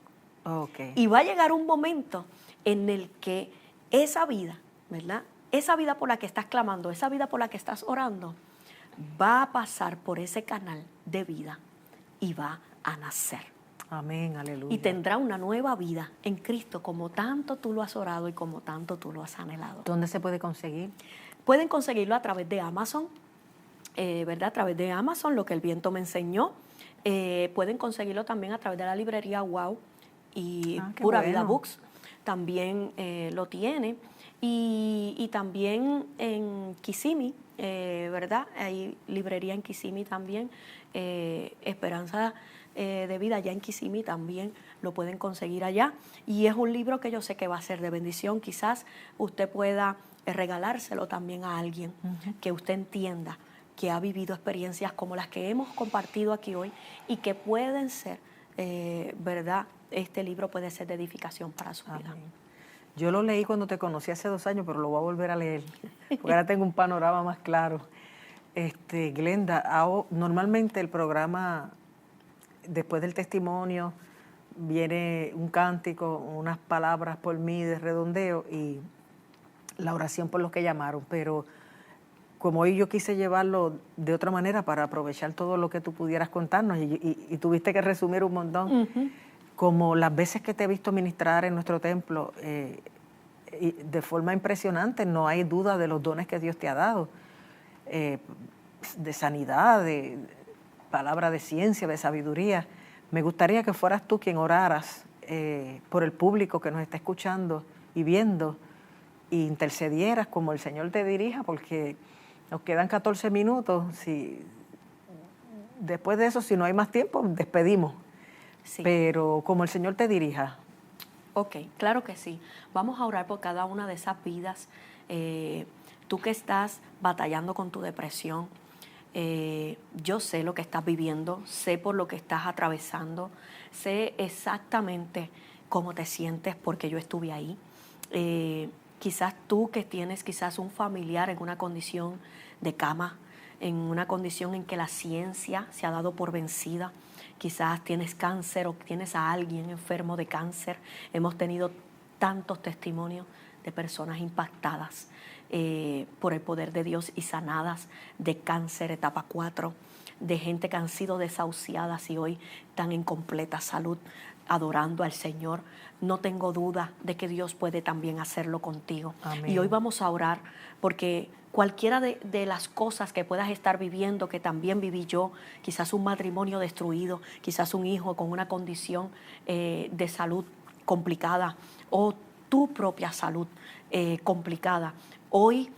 Okay. Y va a llegar un momento en el que esa vida, ¿verdad?, esa vida por la que estás clamando, esa vida por la que estás orando, va a pasar por ese canal de vida y va a nacer. Amén, aleluya. Y tendrá una nueva vida en Cristo, como tanto tú lo has orado y como tanto tú lo has anhelado. ¿Dónde se puede conseguir? Pueden conseguirlo a través de Amazon, ¿verdad? A través de Amazon, Lo que el viento me enseñó. Pueden conseguirlo también a través de la librería Wow y Pura Vida Books. También lo tiene. Y también en Kissimmee, ¿verdad? Hay librería en Kissimmee también. Esperanza de Vida allá en Kissimmee también lo pueden conseguir allá. Y es un libro que yo sé que va a ser de bendición. Quizás usted pueda regalárselo también a alguien que usted entienda que ha vivido experiencias como las que hemos compartido aquí hoy y que pueden ser, ¿verdad? Este libro puede ser de edificación para su vida. Yo lo leí cuando te conocí hace 2 años, pero lo voy a volver a leer, porque ahora tengo un panorama más claro. Glenda, normalmente el programa, después del testimonio, viene un cántico, unas palabras por mí de redondeo y la oración por los que llamaron, pero como hoy yo quise llevarlo de otra manera para aprovechar todo lo que tú pudieras contarnos y tuviste que resumir un montón, como las veces que te he visto ministrar en nuestro templo, y de forma impresionante, no hay duda de los dones que Dios te ha dado, de sanidad, de palabra de ciencia, de sabiduría. Me gustaría que fueras tú quien oraras por el público que nos está escuchando y viendo, e intercedieras como el Señor te dirija, porque nos quedan 14 minutos. Después de eso, si no hay más tiempo, despedimos. Sí. Pero como el Señor te dirija. Ok, claro que sí. Vamos a orar por cada una de esas vidas. Tú que estás batallando con tu depresión, yo sé lo que estás viviendo, sé por lo que estás atravesando, sé exactamente cómo te sientes porque yo estuve ahí. Quizás tú que tienes quizás un familiar en una condición de cama, en una condición en que la ciencia se ha dado por vencida, quizás tienes cáncer o tienes a alguien enfermo de cáncer. Hemos tenido tantos testimonios de personas impactadas por el poder de Dios y sanadas de cáncer etapa 4, de gente que han sido desahuciadas y hoy están en completa salud. adorando al Señor, no tengo duda de que Dios puede también hacerlo contigo. Amén. Y hoy vamos a orar porque cualquiera de las cosas que puedas estar viviendo, que también viví yo, quizás un matrimonio destruido, quizás un hijo con una condición de salud complicada o tu propia salud complicada, hoy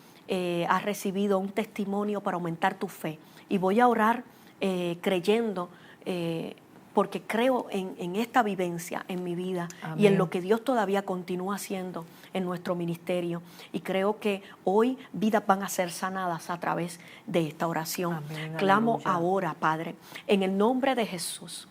has recibido un testimonio para aumentar tu fe. Y voy a orar creyendo, porque creo en esta vivencia en mi vida. Amén. Y en lo que Dios todavía continúa haciendo en nuestro ministerio. Y creo que hoy vidas van a ser sanadas a través de esta oración. Amén, clamo aleluya. Ahora, Padre, en el nombre de Jesús.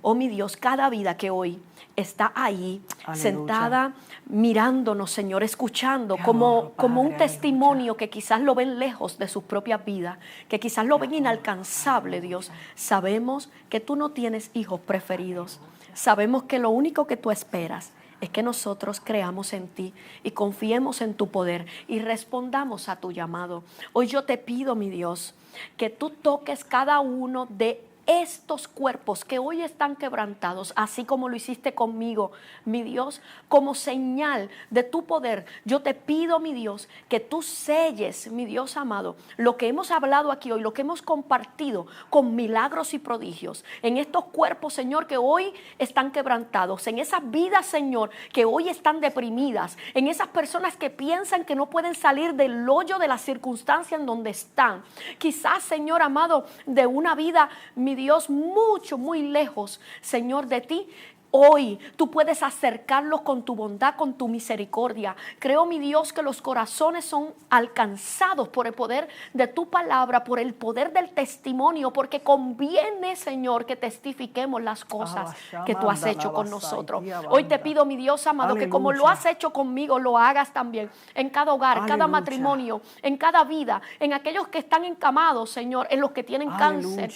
Oh mi Dios, cada vida que hoy está ahí, aleluya, sentada, mirándonos, Señor, escuchando, como un testimonio, aleluya, que quizás lo ven lejos de sus propias vidas, que quizás lo ven inalcanzable, Dios. Sabemos que tú no tienes hijos preferidos. Sabemos que lo único que tú esperas es que nosotros creamos en ti y confiemos en tu poder y respondamos a tu llamado. Hoy yo te pido, mi Dios, que tú toques cada uno de estos cuerpos que hoy están quebrantados, así como lo hiciste conmigo, mi Dios, como señal de tu poder. Yo te pido, mi Dios, que tú selles, mi Dios amado, lo que hemos hablado aquí hoy, lo que hemos compartido con milagros y prodigios en estos cuerpos, Señor, que hoy están quebrantados, en esas vidas, Señor, que hoy están deprimidas, en esas personas que piensan que no pueden salir del hoyo de la circunstancia en donde están. Quizás, Señor amado, de una vida, mi Dios, muy lejos, Señor, de ti. Hoy tú puedes acercarlos con tu bondad, con tu misericordia. Creo, mi Dios, que los corazones son alcanzados por el poder de tu palabra, por el poder del testimonio, porque conviene, Señor, que testifiquemos las cosas que tú has hecho con nosotros. Hoy te pido, mi Dios amado, aleluya, que como lo has hecho conmigo, lo hagas también en cada hogar, aleluya, cada matrimonio, en cada vida, en aquellos que están encamados, Señor, en los que tienen cáncer.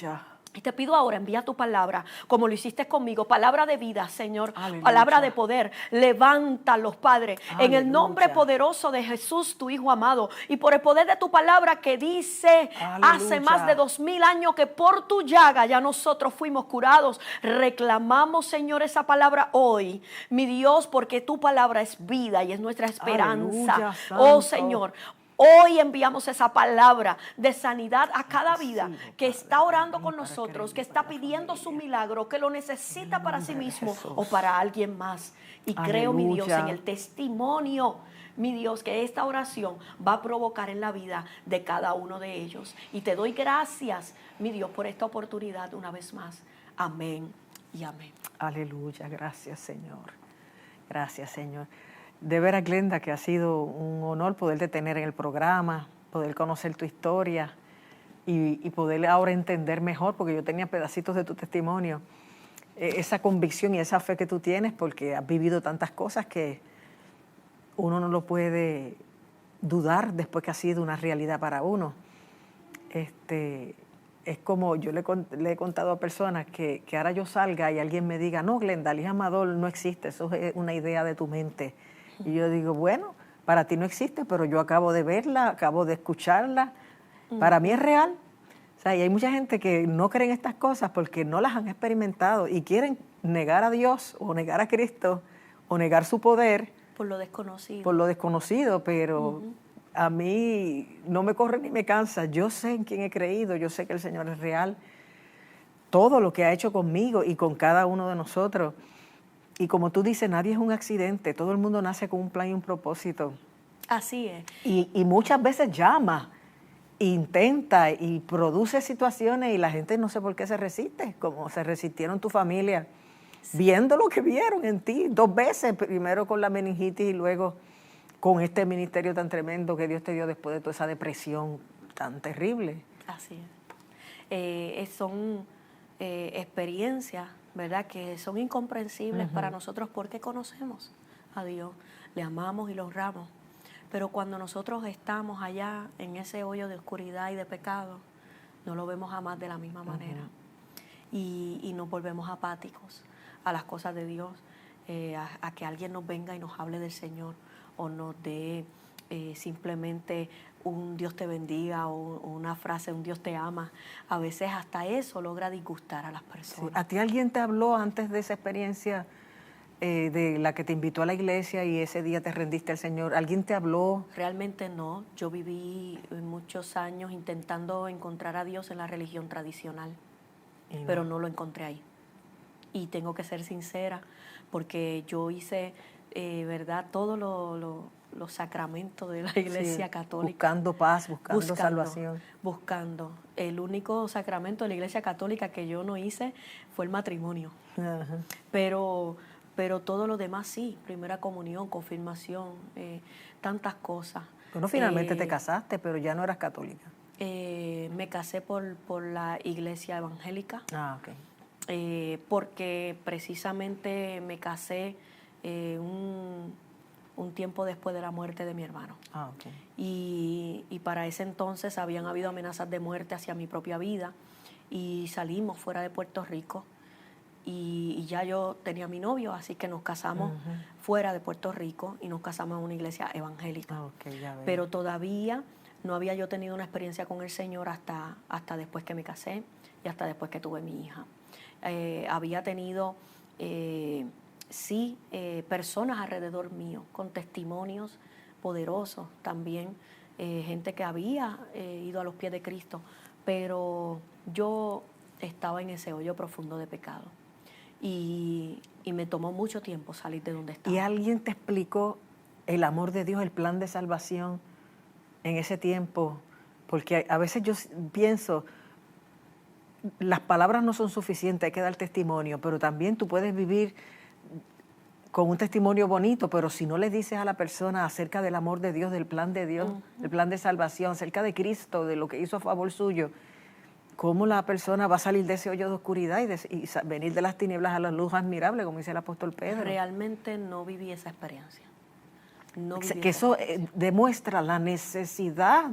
Y te pido ahora, envía tu palabra, como lo hiciste conmigo, palabra de vida, Señor, aleluya, palabra de poder. Levántalos, Padre, aleluya, en el nombre poderoso de Jesús, tu Hijo amado, y por el poder de tu palabra que dice, aleluya, hace más de 2000 años que por tu llaga ya nosotros fuimos curados. Reclamamos, Señor, esa palabra hoy, mi Dios, porque tu palabra es vida y es nuestra esperanza. Aleluya, oh Señor, hoy enviamos esa palabra de sanidad a cada vida que está orando con nosotros, que está pidiendo su milagro, que lo necesita para sí mismo o para alguien más. Y creo, mi Dios, en el testimonio, mi Dios, que esta oración va a provocar en la vida de cada uno de ellos. Y te doy gracias, mi Dios, por esta oportunidad una vez más. Amén y amén. Aleluya, gracias, Señor. Gracias, Señor. De veras, Glenda, que ha sido un honor poderte tener en el programa, poder conocer tu historia y poder ahora entender mejor, porque yo tenía pedacitos de tu testimonio, esa convicción y esa fe que tú tienes, porque has vivido tantas cosas que uno no lo puede dudar después que ha sido una realidad para uno. Es como yo le he contado a personas que ahora yo salga y alguien me diga, no, Glenda, Liz Amador no existe, eso es una idea de tu mente. Y yo digo, bueno, para ti no existe, pero yo acabo de verla, acabo de escucharla. Para mí es real. O sea, y hay mucha gente que no cree en estas cosas porque no las han experimentado y quieren negar a Dios o negar a Cristo o negar su poder. Por lo desconocido. Por lo desconocido, pero a mí no me corre ni me cansa. Yo sé en quién he creído, yo sé que el Señor es real. Todo lo que ha hecho conmigo y con cada uno de nosotros. Y como tú dices, nadie es un accidente, todo el mundo nace con un plan y un propósito. Así es. Y muchas veces llama, intenta y produce situaciones y la gente no sé por qué se resiste, como se resistieron tu familia, sí, viendo lo que vieron en ti 2 veces, primero con la meningitis y luego con este ministerio tan tremendo que Dios te dio después de toda esa depresión tan terrible. Así es. Son experiencias, ¿verdad?, que son incomprensibles para nosotros porque conocemos a Dios, le amamos y lo honramos. Pero cuando nosotros estamos allá en ese hoyo de oscuridad y de pecado, no lo vemos jamás de la misma manera. Y nos volvemos apáticos a las cosas de Dios, a que alguien nos venga y nos hable del Señor o nos dé simplemente un Dios te bendiga o una frase, un Dios te ama, a veces hasta eso logra disgustar a las Sí. personas. ¿A ti alguien te habló antes de esa experiencia de la que te invitó a la iglesia y ese día te rendiste al Señor? ¿Alguien te habló? Realmente no. Yo viví muchos años intentando encontrar a Dios en la religión tradicional, pero no lo encontré ahí. Y tengo que ser sincera, porque yo hice, ¿verdad?, todos los sacramentos de la Iglesia Sí, Católica. buscando paz, buscando salvación. Buscando. El único sacramento de la Iglesia Católica que yo no hice fue el matrimonio. Ajá. Pero todo lo demás sí, primera comunión, confirmación, tantas cosas. Bueno, finalmente te casaste, pero ya no eras católica. Me casé por la iglesia evangélica, Ah, ok. porque precisamente me casé un tiempo después de la muerte de mi hermano. Ah, ok. Y para ese entonces habían habido amenazas de muerte hacia mi propia vida y salimos fuera de Puerto Rico. Y ya yo tenía a mi novio, así que nos casamos fuera de Puerto Rico y nos casamos en una iglesia evangélica. Ah, ok, ya veo. Pero todavía no había yo tenido una experiencia con el Señor hasta después que me casé y hasta después que tuve mi hija. Había tenido, personas alrededor mío con testimonios poderosos también, gente que había ido a los pies de Cristo, pero yo estaba en ese hoyo profundo de pecado. Y me tomó mucho tiempo salir de donde estaba. ¿Y alguien te explicó el amor de Dios, el plan de salvación en ese tiempo? Porque a veces yo pienso, las palabras no son suficientes, hay que dar testimonio, pero también tú puedes vivir con un testimonio bonito, pero si no le dices a la persona acerca del amor de Dios, del plan de Dios, del plan de salvación, acerca de Cristo, de lo que hizo a favor suyo, ¿cómo la persona va a salir de ese hoyo de oscuridad y venir de las tinieblas a la luz admirable, como dice el apóstol Pedro? Realmente no viví esa experiencia. Que eso demuestra la necesidad,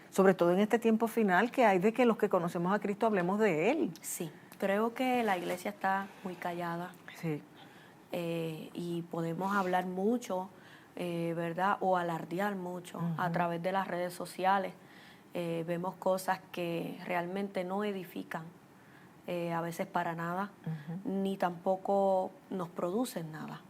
sobre todo en este tiempo final, que hay de que los que conocemos a Cristo hablemos de Él. Sí, creo que la iglesia está muy callada. Sí. Y podemos hablar mucho, ¿verdad? O alardear mucho a través de las redes sociales. Vemos cosas que realmente no edifican, a veces para nada, ni tampoco nos producen nada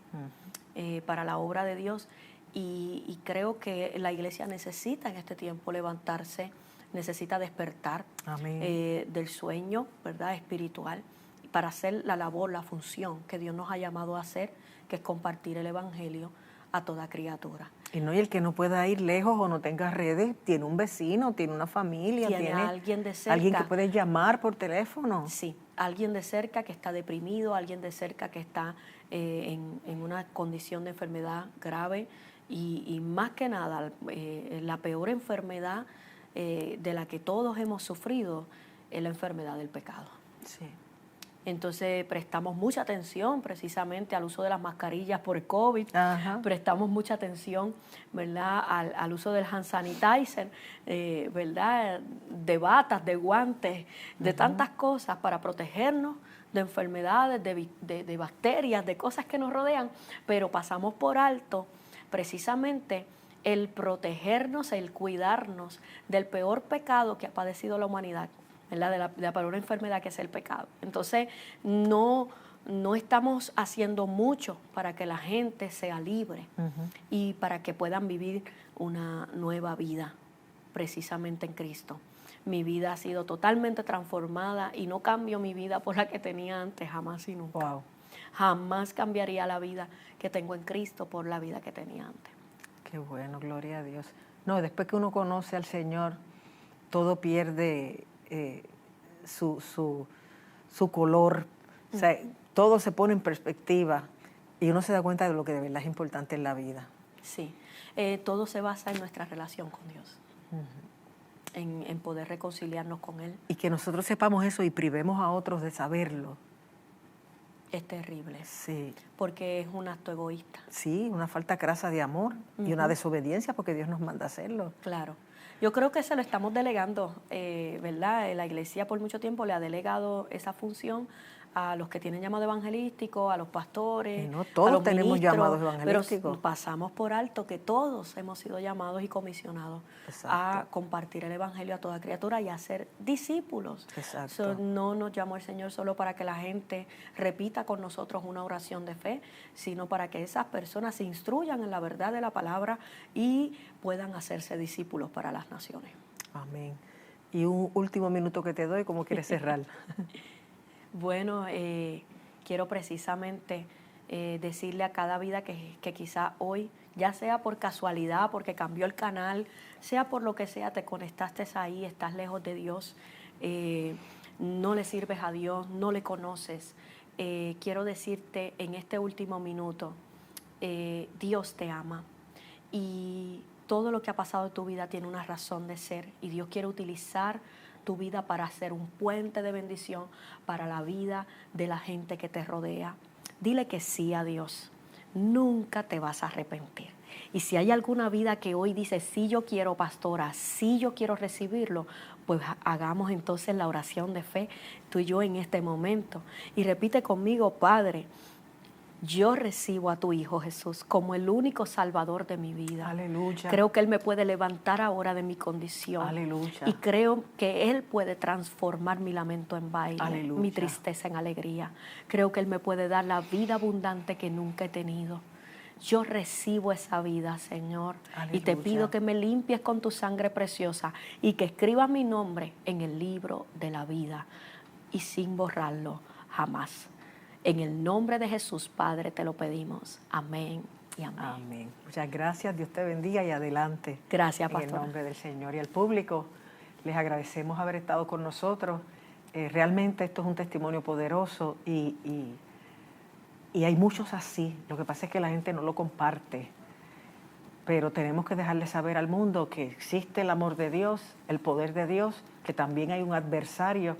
para la obra de Dios. Y creo que la iglesia necesita en este tiempo levantarse, necesita despertar del sueño, ¿verdad?, espiritual, para hacer la labor, la función que Dios nos ha llamado a hacer, que es compartir el Evangelio a toda criatura. Y el que no pueda ir lejos o no tenga redes, tiene un vecino, tiene una familia, tiene a alguien de cerca. Alguien que puede llamar por teléfono. Sí, alguien de cerca que está deprimido, alguien de cerca que está en una condición de enfermedad grave y más que nada, la peor enfermedad de la que todos hemos sufrido es la enfermedad del pecado. Sí. Entonces prestamos mucha atención precisamente al uso de las mascarillas por el COVID, prestamos mucha atención, ¿verdad?, al uso del hand sanitizer, ¿verdad?, de batas, de guantes, de tantas cosas para protegernos de enfermedades, de bacterias, de cosas que nos rodean, pero pasamos por alto precisamente el protegernos, el cuidarnos del peor pecado que ha padecido la humanidad, ¿verdad?, de la peor enfermedad que es el pecado. Entonces, no estamos haciendo mucho para que la gente sea libre y para que puedan vivir una nueva vida, precisamente en Cristo. Mi vida ha sido totalmente transformada y no cambio mi vida por la que tenía antes, jamás y nunca. Wow. Jamás cambiaría la vida que tengo en Cristo por la vida que tenía antes. Qué bueno, gloria a Dios. No, después que uno conoce al Señor, todo pierde su color, o sea, todo se pone en perspectiva y uno se da cuenta de lo que de verdad es importante en la vida. Sí, todo se basa en nuestra relación con Dios, en poder reconciliarnos con Él. Y que nosotros sepamos eso y privemos a otros de saberlo. Es terrible, sí, porque es un acto egoísta. Sí, una falta crasa de amor y una desobediencia porque Dios nos manda a hacerlo. Claro. Yo creo que se lo estamos delegando, ¿verdad? La iglesia por mucho tiempo le ha delegado esa función a los que tienen llamado evangelístico, a los pastores, Y no todos a los tenemos ministros, llamados evangelísticos. pero pasamos por alto que todos hemos sido llamados y comisionados a compartir el evangelio a toda criatura y a ser discípulos. Exacto. No nos llamó el Señor solo para que la gente repita con nosotros una oración de fe, sino para que esas personas se instruyan en la verdad de la palabra y puedan hacerse discípulos para las naciones. Amén. Y un último minuto que te doy, ¿cómo quieres cerrar? Bueno, quiero precisamente decirle a cada vida que quizá hoy, ya sea por casualidad, porque cambió el canal, sea por lo que sea, te conectaste ahí, estás lejos de Dios, no le sirves a Dios, no le conoces. Quiero decirte en este último minuto, Dios te ama y todo lo que ha pasado en tu vida tiene una razón de ser y Dios quiere utilizar tu vida para ser un puente de bendición para la vida de la gente que te rodea. Dile que sí a Dios. Nunca te vas a arrepentir. Y si hay alguna vida que hoy dice, sí yo quiero, pastora, sí yo quiero recibirlo, pues hagamos entonces la oración de fe, tú y yo en este momento. Y repite conmigo, Padre, yo recibo a tu Hijo Jesús como el único Salvador de mi vida. Aleluya. Creo que Él me puede levantar ahora de mi condición. Aleluya. Y creo que Él puede transformar mi lamento en baile, Aleluya. mi tristeza en alegría. Creo que Él me puede dar la vida abundante que nunca he tenido. Yo recibo esa vida, Señor. Aleluya. Y te pido que me limpies con tu sangre preciosa y que escribas mi nombre en el libro de la vida y sin borrarlo jamás. En el nombre de Jesús, Padre, te lo pedimos. Amén y amén. Amén. Muchas gracias. Dios te bendiga y adelante. Gracias, En el pastora. nombre del Señor y al público, les agradecemos haber estado con nosotros. Realmente esto es un testimonio poderoso y hay muchos así. Lo que pasa es que la gente no lo comparte. Pero tenemos que dejarle saber al mundo que existe el amor de Dios, el poder de Dios, que también hay un adversario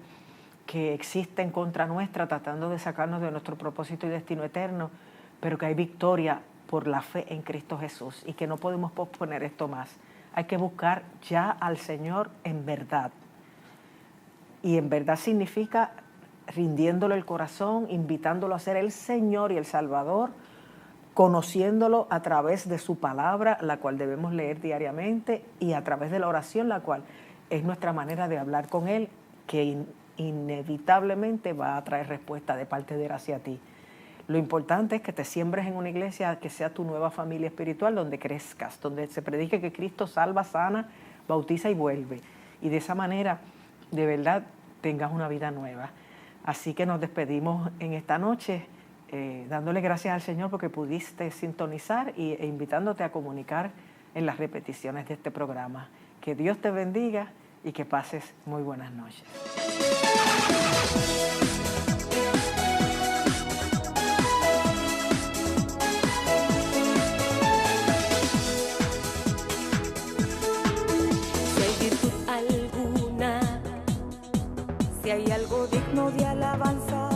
que existe en contra nuestra tratando de sacarnos de nuestro propósito y destino eterno, pero que hay victoria por la fe en Cristo Jesús y que no podemos posponer esto más. Hay que buscar ya al Señor en verdad. Y en verdad significa rindiéndole el corazón, invitándolo a ser el Señor y el Salvador, conociéndolo a través de su palabra, la cual debemos leer diariamente, y a través de la oración, la cual es nuestra manera de hablar con Él, que inevitablemente va a traer respuesta de parte de Él hacia ti. Lo importante es que te siembres en una iglesia que sea tu nueva familia espiritual, donde crezcas, donde se predique que Cristo salva, sana, bautiza y vuelve. Y de esa manera, de verdad, tengas una vida nueva. Así que nos despedimos en esta noche, dándole gracias al Señor porque pudiste sintonizar e invitándote a comunicar en las repeticiones de este programa. Que Dios te bendiga y que pases muy buenas noches. Si hay virtud alguna, si hay algo digno de alabanza,